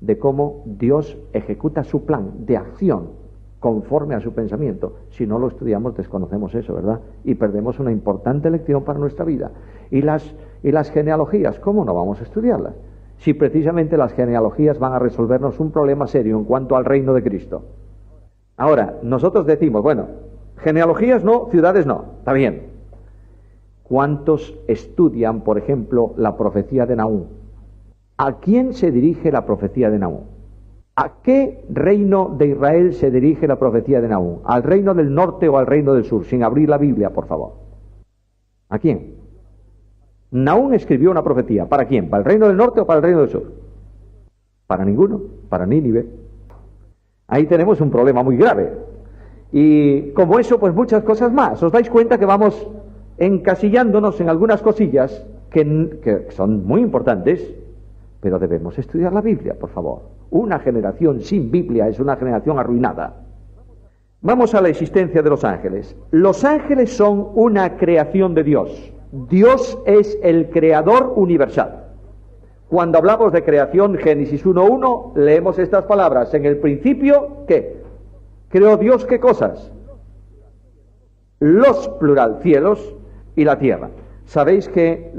de cómo Dios ejecuta su plan de acción conforme a su pensamiento. Si no lo estudiamos, desconocemos eso, ¿verdad? Y perdemos una importante lección para nuestra vida. Y las genealogías, ¿cómo no vamos a estudiarlas? Si precisamente las genealogías van a resolvernos un problema serio en cuanto al reino de Cristo. Ahora, nosotros decimos, bueno, genealogías no, ciudades no, está bien. ¿Cuántos estudian, por ejemplo, la profecía de Nahum? ¿A quién se dirige la profecía de Nahum? ¿A qué reino de Israel se dirige la profecía de Nahum? ¿Al reino del norte o al reino del sur? Sin abrir la Biblia, por favor. ¿A quién? Nahum escribió una profecía. ¿Para quién? ¿Para el reino del norte o para el reino del sur? Para ninguno, para Nínive. Ahí tenemos un problema muy grave. Y como eso, pues muchas cosas más. Os dais cuenta que vamos encasillándonos en algunas cosillas que son muy importantes, pero debemos estudiar la Biblia, por favor. Una generación sin Biblia es una generación arruinada. Vamos a la existencia de los ángeles. Los ángeles son una creación de Dios. Dios es el creador universal. Cuando hablamos de creación, Génesis 1:1, leemos estas palabras. En el principio, ¿qué? ¿Creó Dios qué cosas? Los, plural, cielos y la tierra. Sabéis que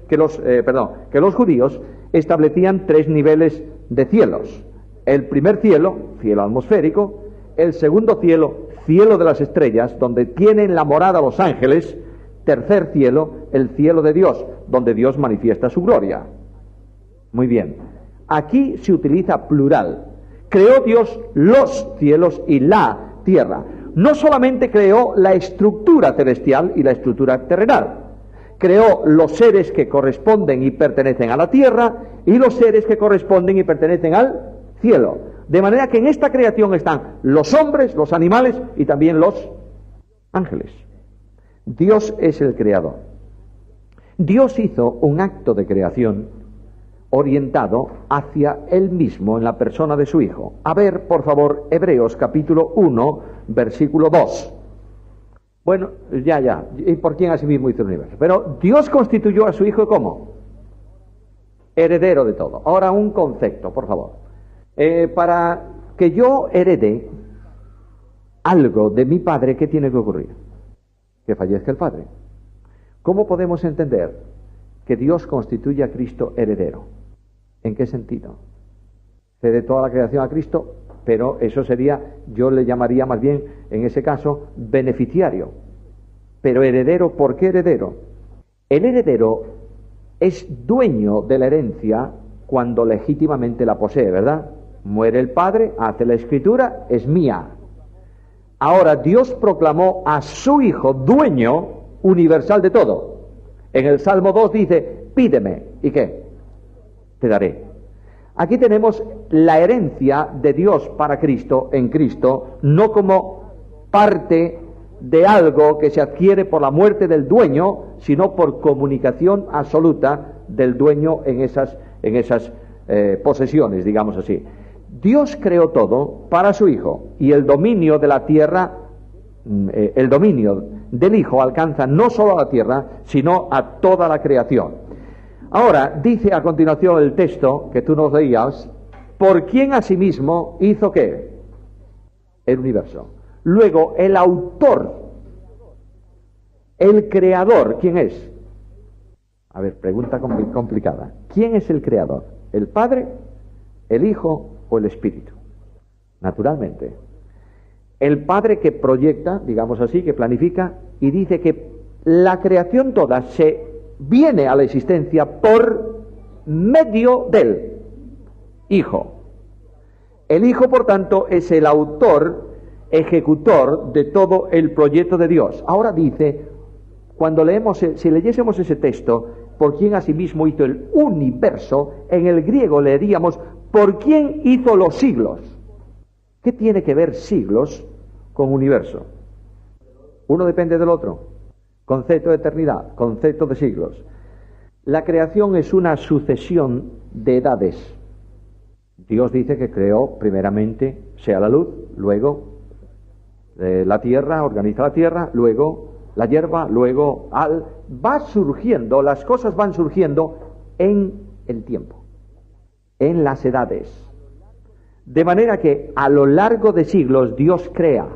que los judíos establecían 3 niveles de cielos. El primer cielo, cielo atmosférico. El segundo cielo, cielo de las estrellas, donde tienen la morada los ángeles. Tercer cielo, el cielo de Dios, donde Dios manifiesta su gloria. Muy bien. Aquí se utiliza plural. Creó Dios los cielos y la tierra. No solamente creó la estructura celestial y la estructura terrenal. Creó los seres que corresponden y pertenecen a la tierra y los seres que corresponden y pertenecen al cielo. De manera que en esta creación están los hombres, los animales y también los ángeles. Dios es el creador. Dios hizo un acto de creación orientado hacia Él mismo en la persona de su Hijo. A ver, por favor, Hebreos capítulo 1, versículo 2. Bueno, ya. ¿Y por quién asimismo hizo el universo? Pero Dios constituyó a su Hijo ¿cómo? Heredero de todo. Ahora un concepto, por favor. Para que yo herede algo de mi Padre, ¿qué tiene que ocurrir? Que fallezca el Padre. ¿Cómo podemos entender que Dios constituye a Cristo heredero? ¿En qué sentido? Cede toda la creación a Cristo, pero eso sería, yo le llamaría más bien, en ese caso, beneficiario. Pero heredero, ¿por qué heredero? El heredero es dueño de la herencia cuando legítimamente la posee, ¿verdad? Muere el padre, hace la escritura, es mía. Ahora Dios proclamó a su Hijo dueño universal de todo. En el Salmo 2 dice, pídeme, ¿y qué? Te daré. Aquí tenemos la herencia de Dios para Cristo, en Cristo, no como parte de algo que se adquiere por la muerte del dueño, sino por comunicación absoluta del dueño en esas posesiones, digamos así. Dios creó todo para su Hijo, y el dominio de la tierra, el dominio del Hijo alcanza no solo a la tierra, sino a toda la creación. Ahora, dice a continuación el texto que tú nos leías, ¿por quién asimismo hizo qué? El universo. Luego, el autor, el creador, ¿quién es? A ver, pregunta complicada. ¿Quién es el creador? ¿El Padre, el Hijo o el Espíritu? Naturalmente. El Padre que proyecta, digamos así, que planifica, y dice que la creación toda se viene a la existencia por medio del Hijo. El Hijo, por tanto, es el autor, ejecutor de todo el proyecto de Dios. Ahora dice, cuando leemos, si leyésemos ese texto, por quién asimismo hizo el universo, en el griego leeríamos, por quién hizo los siglos. ¿Qué tiene que ver siglos con universo? Uno depende del otro. Concepto de eternidad, concepto de siglos. La creación es una sucesión de edades. Dios dice que creó primeramente, sea la luz, luego la tierra, organiza la tierra, luego la hierba, luego va surgiendo, las cosas van surgiendo en el tiempo, en las edades. De manera que a lo largo de siglos Dios crea.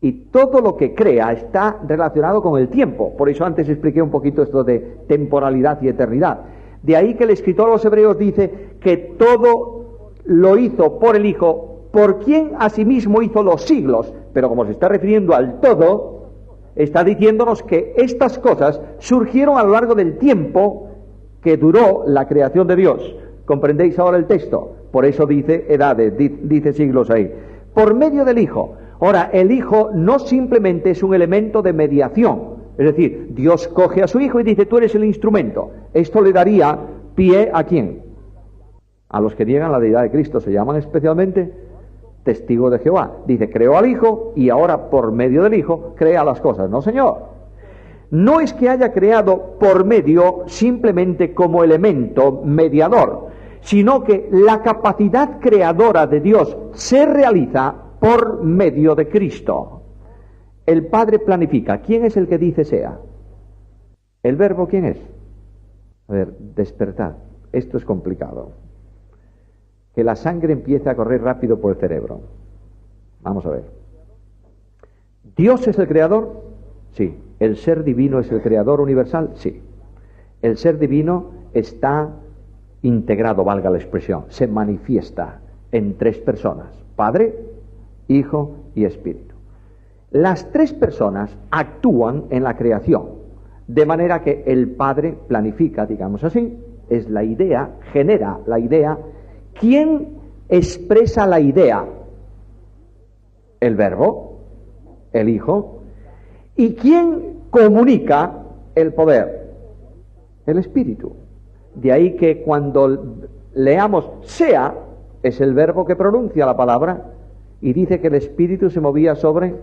Y todo lo que crea está relacionado con el tiempo. Por eso antes expliqué un poquito esto de temporalidad y eternidad. De ahí que el escritor a los Hebreos dice que todo lo hizo por el Hijo, por quien asimismo hizo los siglos. Pero como se está refiriendo al todo, está diciéndonos que estas cosas surgieron a lo largo del tiempo que duró la creación de Dios. ¿Comprendéis ahora el texto? Por eso dice edades, dice siglos ahí. Por medio del Hijo. Ahora, el Hijo no simplemente es un elemento de mediación, es decir, Dios coge a su Hijo y dice, tú eres el instrumento. Esto le daría pie ¿a quién? A los que niegan la deidad de Cristo se llaman especialmente testigos de Jehová. Dice, creó al Hijo y ahora por medio del Hijo crea las cosas. No, señor. No es que haya creado por medio simplemente como elemento mediador, sino que la capacidad creadora de Dios se realiza por medio de Cristo. El Padre planifica. ¿Quién es el que dice sea? ¿El Verbo quién es? A ver, despertad. Esto es complicado. Que la sangre empiece a correr rápido por el cerebro. Vamos a ver. ¿Dios es el creador? Sí. ¿El ser divino es el creador universal? Sí. El ser divino está integrado, valga la expresión, se manifiesta en tres personas: Padre, Hijo y Espíritu. Las tres personas actúan en la creación, de manera que el Padre planifica, digamos así, es la idea, genera la idea. ¿Quién expresa la idea? El Verbo, el Hijo. ¿Y quién comunica el poder? El Espíritu. De ahí que cuando leamos sea, es el Verbo que pronuncia la palabra y dice que el Espíritu se movía sobre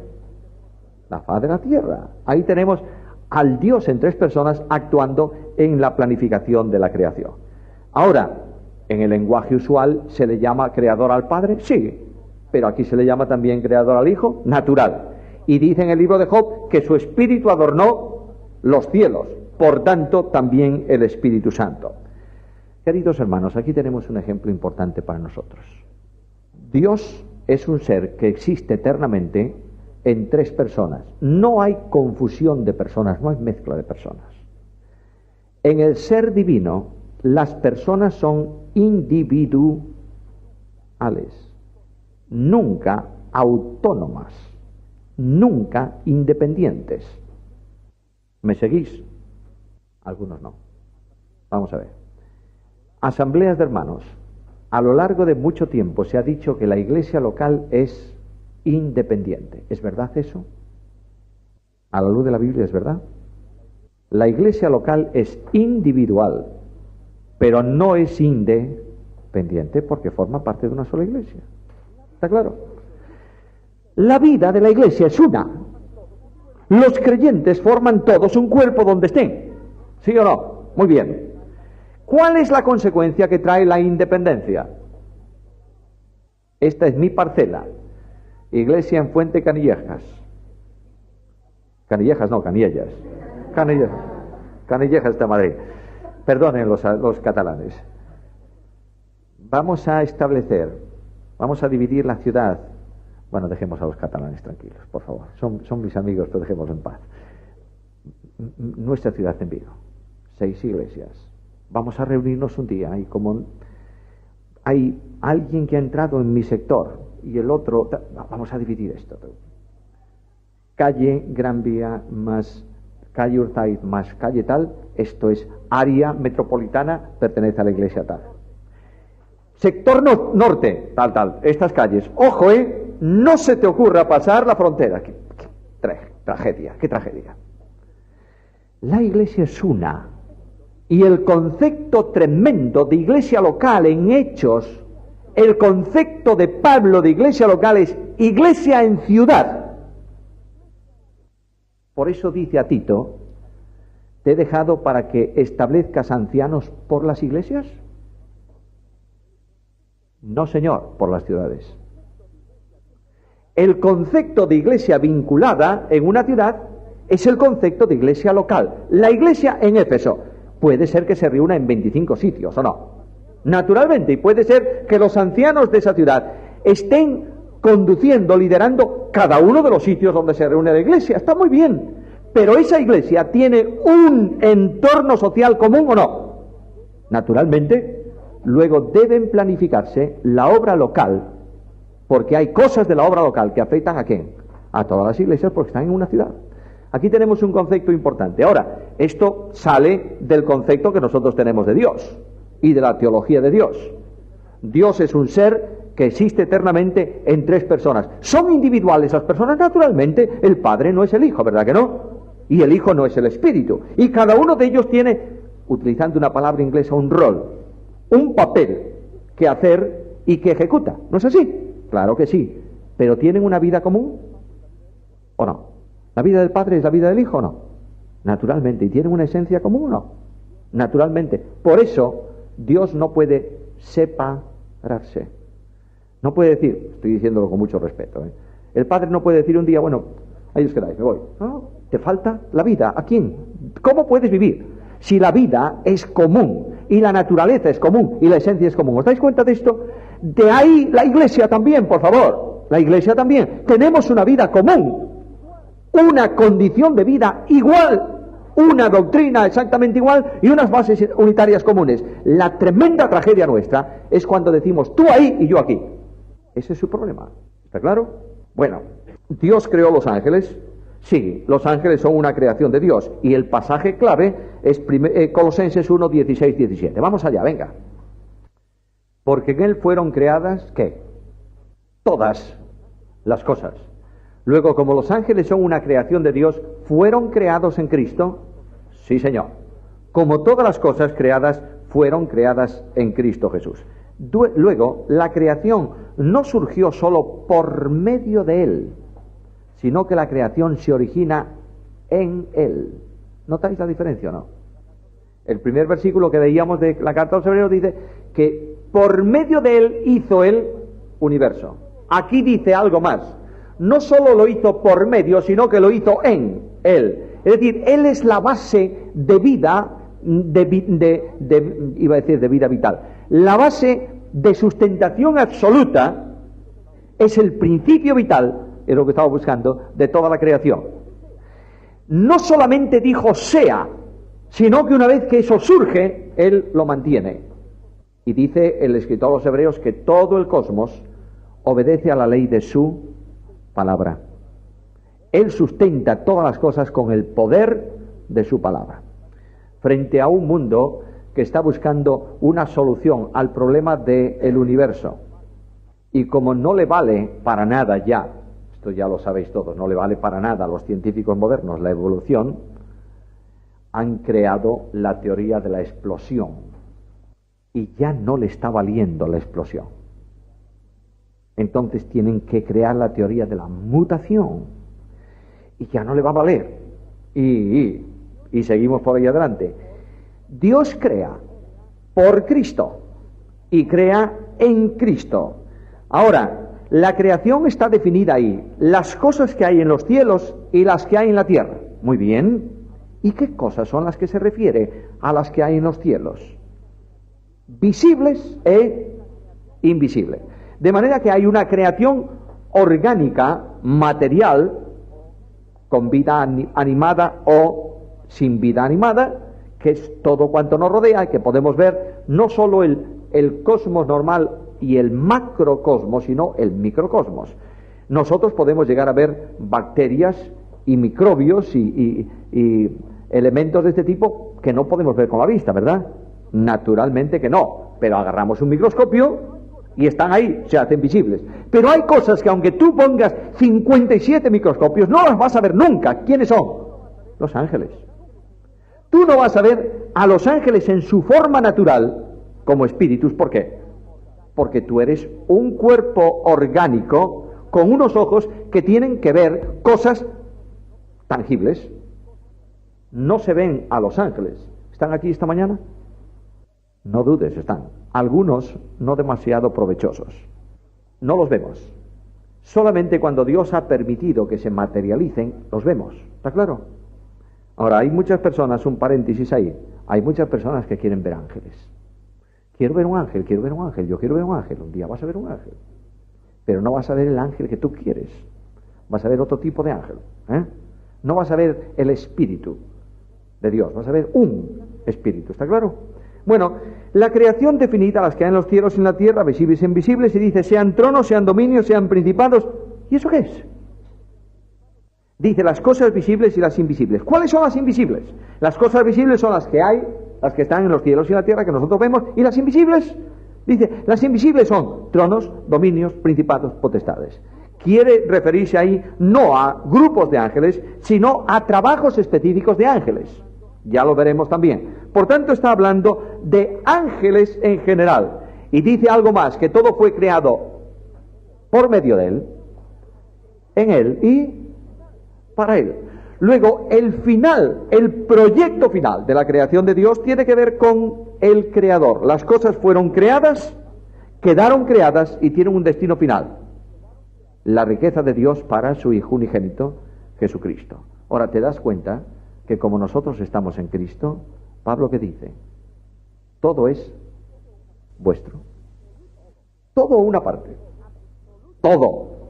la faz de la tierra. Ahí tenemos al Dios en tres personas actuando en la planificación de la creación. Ahora, en el lenguaje usual se le llama creador al Padre, sí, pero aquí se le llama también creador al Hijo, natural. Y dice en el libro de Job que su Espíritu adornó los cielos, por tanto también el Espíritu Santo. Queridos hermanos, aquí tenemos un ejemplo importante para nosotros. Dios es un ser que existe eternamente en tres personas. No hay confusión de personas, no hay mezcla de personas. En el ser divino, las personas son individuales, nunca autónomas, nunca independientes. ¿Me seguís? Algunos no. Vamos a ver. Asambleas de hermanos. A lo largo de mucho tiempo se ha dicho que la iglesia local es independiente. ¿Es verdad eso? A la luz de la Biblia, ¿es verdad? La iglesia local es individual, pero no es independiente porque forma parte de una sola iglesia. ¿Está claro? La vida de la iglesia es una. Los creyentes forman todos un cuerpo donde estén. ¿Sí o no? Muy bien. ¿Cuál es la consecuencia que trae la independencia? Esta es mi parcela. Iglesia en Fuente Canillejas. Canillejas, no, Canillas. Canillejas de Madrid. Perdonen los catalanes. Vamos a establecer, vamos a dividir la ciudad. Bueno, dejemos a los catalanes tranquilos, por favor. Son mis amigos, pero dejémoslos en paz. Nuestra ciudad en Vigo. 6 iglesias. Vamos a reunirnos un día y como hay alguien que ha entrado en mi sector y el otro, vamos a dividir esto. Calle Gran Vía más calle Urtaiz más calle tal, esto es área metropolitana, pertenece a la iglesia tal. Sector norte, tal, estas calles. Ojo, no se te ocurra pasar la frontera. Qué tragedia. La iglesia es una. Y el concepto tremendo de iglesia local en Hechos, el concepto de Pablo de iglesia local es iglesia en ciudad. Por eso dice a Tito, ¿te he dejado para que establezcas ancianos por las iglesias? No, señor, por las ciudades. El concepto de iglesia vinculada en una ciudad es el concepto de iglesia local. La iglesia en Éfeso puede ser que se reúna en 25 sitios, ¿o no? Naturalmente, y puede ser que los ancianos de esa ciudad estén conduciendo, liderando cada uno de los sitios donde se reúne la iglesia. Está muy bien, pero esa iglesia tiene un entorno social común, ¿o no? Naturalmente, luego deben planificarse la obra local, porque hay cosas de la obra local que afectan ¿a quién? A todas las iglesias, porque están en una ciudad. Aquí tenemos un concepto importante. Ahora, esto sale del concepto que nosotros tenemos de Dios y de la teología de Dios. Dios es un ser que existe eternamente en tres personas. ¿Son individuales las personas? Naturalmente, el Padre no es el Hijo, ¿verdad que no? Y el Hijo no es el Espíritu. Y cada uno de ellos tiene, utilizando una palabra inglesa, un rol, un papel que hacer y que ejecuta. ¿No es así? Claro que sí. ¿Pero tienen una vida común o no? ¿La vida del Padre es la vida del Hijo o no? Naturalmente. ¿Y tienen una esencia común o no? Naturalmente. Por eso Dios no puede separarse. No puede decir, estoy diciéndolo con mucho respeto, el Padre no puede decir un día, bueno, ahí os quedáis, me voy. No, te falta la vida. ¿A quién? ¿Cómo puedes vivir si la vida es común y la naturaleza es común y la esencia es común? ¿Os dais cuenta de esto? De ahí la Iglesia también, por favor. La Iglesia también. Tenemos una vida común, una condición de vida igual, una doctrina exactamente igual y unas bases unitarias comunes. La tremenda tragedia nuestra es cuando decimos tú ahí y yo aquí. Ese es su problema. ¿Está claro? Bueno, ¿Dios creó los ángeles? Sí, los ángeles son una creación de Dios. Y el pasaje clave es Colosenses 1, 16, 17. Vamos allá, venga. Porque en Él fueron creadas, ¿qué? Todas las cosas. Luego, como los ángeles son una creación de Dios, ¿fueron creados en Cristo? Sí, Señor. Como todas las cosas creadas, fueron creadas en Cristo Jesús. Luego, la creación no surgió solo por medio de Él, sino que la creación se origina en Él. ¿Notáis la diferencia o no? El primer versículo que veíamos de la carta a los Hebreos dice que por medio de Él hizo el universo. Aquí dice algo más. No solo lo hizo por medio, sino que lo hizo en Él. Es decir, Él es la base de vida, iba a decir de vida vital. La base de sustentación absoluta es el principio vital, es lo que estaba buscando, de toda la creación. No solamente dijo sea, sino que una vez que eso surge, Él lo mantiene. Y dice el escritor a los Hebreos que todo el cosmos obedece a la ley de su palabra. Él sustenta todas las cosas con el poder de su palabra. Frente a un mundo que está buscando una solución al problema del universo, y como no le vale para nada ya, esto ya lo sabéis todos, no le vale para nada a los científicos modernos la evolución, han creado la teoría de la explosión, y ya no le está valiendo la explosión. Entonces tienen que crear la teoría de la mutación, y ya no le va a valer, y seguimos por ahí adelante. Dios crea por Cristo y crea en Cristo. Ahora, la creación está definida ahí, las cosas que hay en los cielos y las que hay en la tierra. Muy bien. ¿Y qué cosas son las que se refiere a las que hay en los cielos? Visibles e invisibles. De manera que hay una creación orgánica, material, con vida animada o sin vida animada, que es todo cuanto nos rodea y que podemos ver no solo el cosmos normal y el macrocosmos, sino el microcosmos. Nosotros podemos llegar a ver bacterias y microbios y elementos de este tipo que no podemos ver con la vista, ¿verdad? Naturalmente que no, pero agarramos un microscopio y están ahí, se hacen visibles. Pero hay cosas que aunque tú pongas 57 microscopios, no las vas a ver nunca. ¿Quiénes son? Los ángeles. Tú no vas a ver a los ángeles en su forma natural como espíritus. ¿Por qué? Porque tú eres un cuerpo orgánico con unos ojos que tienen que ver cosas tangibles. No se ven a los ángeles. ¿Están aquí esta mañana? No dudes, están. Algunos no demasiado provechosos. No los vemos. Solamente cuando Dios ha permitido que se materialicen, los vemos. ¿Está claro? Ahora, hay muchas personas, un paréntesis ahí, hay muchas personas que quieren ver ángeles. Quiero ver un ángel, yo quiero ver un ángel. Un día vas a ver un ángel. Pero no vas a ver el ángel que tú quieres. Vas a ver otro tipo de ángel. No vas a ver el espíritu de Dios, vas a ver un espíritu. ¿Está claro? Bueno, la creación definida, las que hay en los cielos y en la tierra, visibles e invisibles, y dice, sean tronos, sean dominios, sean principados. ¿Y eso qué es? Dice las cosas visibles y las invisibles. ¿Cuáles son las invisibles? Las cosas visibles son las que hay, las que están en los cielos y en la tierra, que nosotros vemos, y las invisibles, dice, las invisibles son tronos, dominios, principados, potestades. Quiere referirse ahí no a grupos de ángeles, sino a trabajos específicos de ángeles. Ya lo veremos también. Por tanto, está hablando de ángeles en general. Y dice algo más, que todo fue creado por medio de Él, en Él y para Él. Luego, el final, el proyecto final de la creación de Dios tiene que ver con el Creador. Las cosas fueron creadas, quedaron creadas y tienen un destino final. La riqueza de Dios para su Hijo unigénito, Jesucristo. Ahora, ¿te das cuenta que como nosotros estamos en Cristo, Pablo qué dice? Todo es vuestro. Todo una parte. Todo.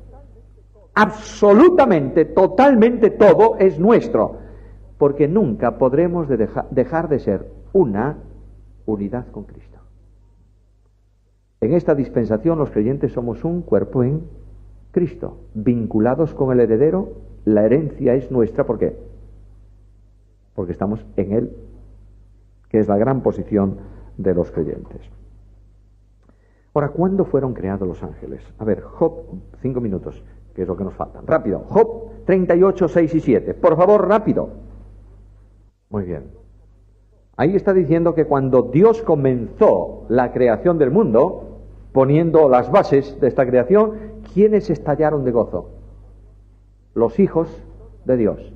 Absolutamente, totalmente todo es nuestro. Porque nunca podremos dejar de ser una unidad con Cristo. En esta dispensación los creyentes somos un cuerpo en Cristo, vinculados con el heredero. La herencia es nuestra, ¿por qué? Porque estamos en Él, que es la gran posición de los creyentes. Ahora, ¿cuándo fueron creados los ángeles? A ver, Job, 5 minutos, que es lo que nos faltan. Rápido, Job 38, 6 y 7. Por favor, rápido. Muy bien. Ahí está diciendo que cuando Dios comenzó la creación del mundo, poniendo las bases de esta creación, ¿quiénes estallaron de gozo? Los hijos de Dios.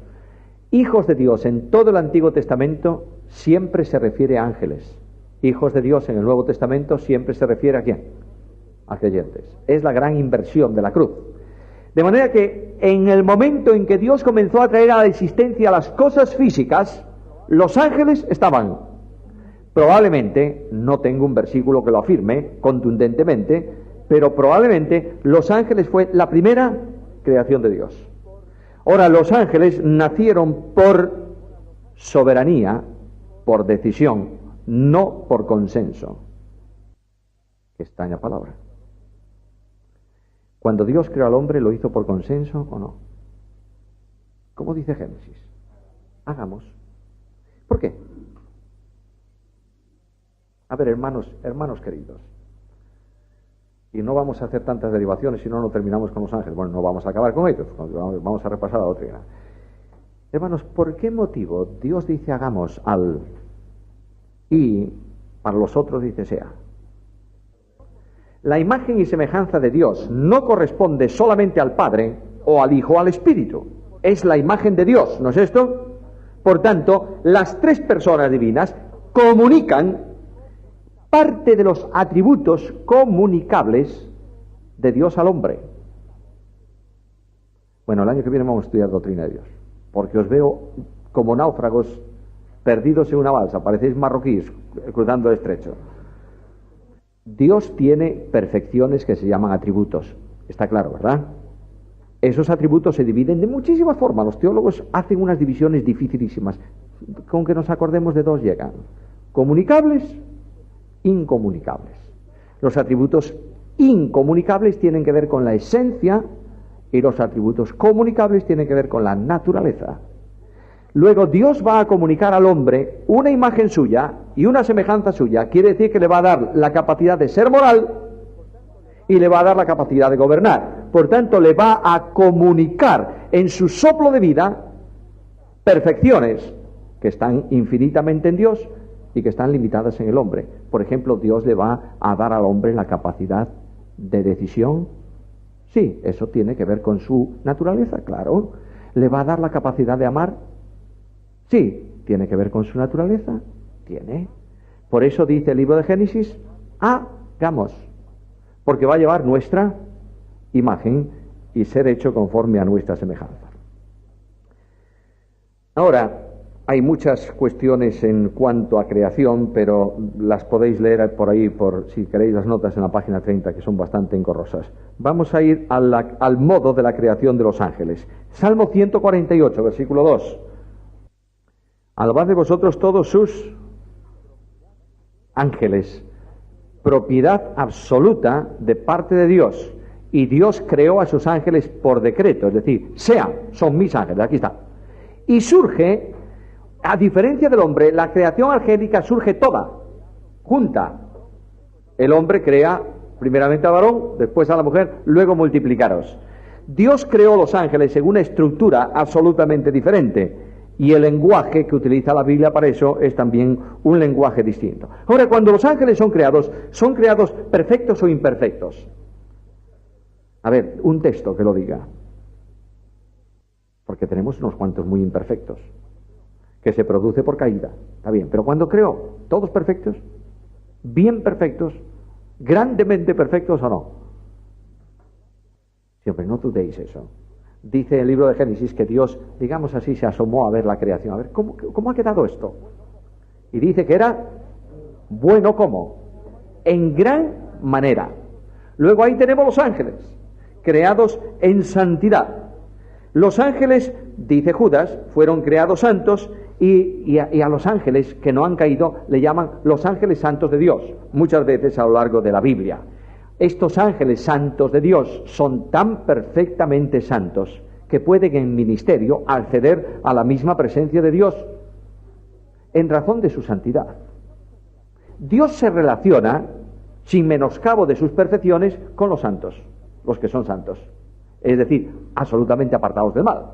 Hijos de Dios en todo el Antiguo Testamento siempre se refiere a ángeles. Hijos de Dios en el Nuevo Testamento siempre se refiere a ¿quién? A creyentes. Es la gran inversión de la cruz. De manera que en el momento en que Dios comenzó a traer a la existencia las cosas físicas, los ángeles estaban. Probablemente, no tengo un versículo que lo afirme contundentemente, pero probablemente los ángeles fue la primera creación de Dios. Ahora, los ángeles nacieron por soberanía, por decisión, no por consenso. Qué extraña palabra. Cuando Dios creó al hombre, ¿lo hizo por consenso o no? ¿Cómo dice Génesis? Hagamos. ¿Por qué? A ver, hermanos queridos, y no vamos a hacer tantas derivaciones si no terminamos con los ángeles. Bueno, no vamos a acabar con ellos, vamos a repasar la doctrina. Hermanos, ¿por qué motivo Dios dice hagamos al y para los otros dice sea? La imagen y semejanza de Dios no corresponde solamente al Padre o al Hijo o al Espíritu. Es la imagen de Dios, ¿no es esto? Por tanto, las tres personas divinas comunican parte de los atributos comunicables de Dios al hombre. Bueno, el año que viene vamos a estudiar doctrina de Dios, porque os veo como náufragos perdidos en una balsa, parecéis marroquíes cruzando el estrecho. Dios tiene perfecciones que se llaman atributos, está claro, ¿verdad? Esos atributos se dividen de muchísimas formas. Los teólogos hacen unas divisiones dificilísimas. Con que nos acordemos de dos llegan: comunicables, incomunicables. Los atributos incomunicables tienen que ver con la esencia y los atributos comunicables tienen que ver con la naturaleza. Luego Dios va a comunicar al hombre una imagen suya y una semejanza suya. Quiere decir que le va a dar la capacidad de ser moral y le va a dar la capacidad de gobernar. Por tanto, le va a comunicar en su soplo de vida perfecciones que están infinitamente en Dios y que están limitadas en el hombre. Por ejemplo, Dios le va a dar al hombre la capacidad de decisión. Sí, eso tiene que ver con su naturaleza, claro. ¿Le va a dar la capacidad de amar? Sí, tiene que ver con su naturaleza. Tiene. Por eso dice el libro de Génesis, hagamos, porque va a llevar nuestra imagen y ser hecho conforme a nuestra semejanza. Ahora, hay muchas cuestiones en cuanto a creación, pero las podéis leer por ahí, si queréis, las notas en la página 30, que son bastante engorrosas. Vamos a ir al modo de la creación de los ángeles. Salmo 148, versículo 2. Alabad de vosotros todos sus ángeles, propiedad absoluta de parte de Dios. Y Dios creó a sus ángeles por decreto, es decir, son mis ángeles, aquí está. Y surge, a diferencia del hombre, la creación angélica surge toda, junta. El hombre crea primeramente al varón, después a la mujer, luego multiplicaros. Dios creó los ángeles en una estructura absolutamente diferente. Y el lenguaje que utiliza la Biblia para eso es también un lenguaje distinto. Ahora, cuando los ángeles son creados perfectos o imperfectos. A ver, un texto que lo diga. Porque tenemos unos cuantos muy imperfectos, que se produce por caída. Está bien, pero cuando creó, ¿todos perfectos? ¿Bien perfectos? ¿Grandemente perfectos o no? Siempre no dudéis eso. Dice el libro de Génesis que Dios, digamos así, se asomó a ver la creación. A ver, ¿cómo ha quedado esto? Y dice que era bueno, ¿cómo? En gran manera. Luego ahí tenemos los ángeles, creados en santidad. Los ángeles, dice Judas, fueron creados santos y a los ángeles que no han caído le llaman los ángeles santos de Dios, muchas veces a lo largo de la Biblia. Estos ángeles santos de Dios son tan perfectamente santos que pueden en ministerio acceder a la misma presencia de Dios en razón de su santidad. Dios se relaciona, sin menoscabo de sus perfecciones, con los santos, los que son santos. Es decir, absolutamente apartados del mal.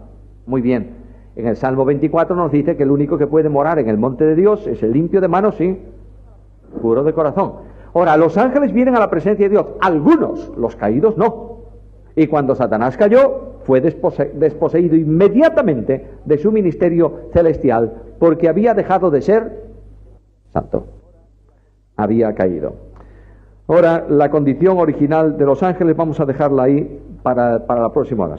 Muy bien, en el Salmo 24 nos dice que el único que puede morar en el monte de Dios es el limpio de manos y puro de corazón. Ahora, los ángeles vienen a la presencia de Dios, algunos, los caídos no. Y cuando Satanás cayó, fue desposeído inmediatamente de su ministerio celestial, porque había dejado de ser santo. Había caído. Ahora, la condición original de los ángeles vamos a dejarla ahí para la próxima hora.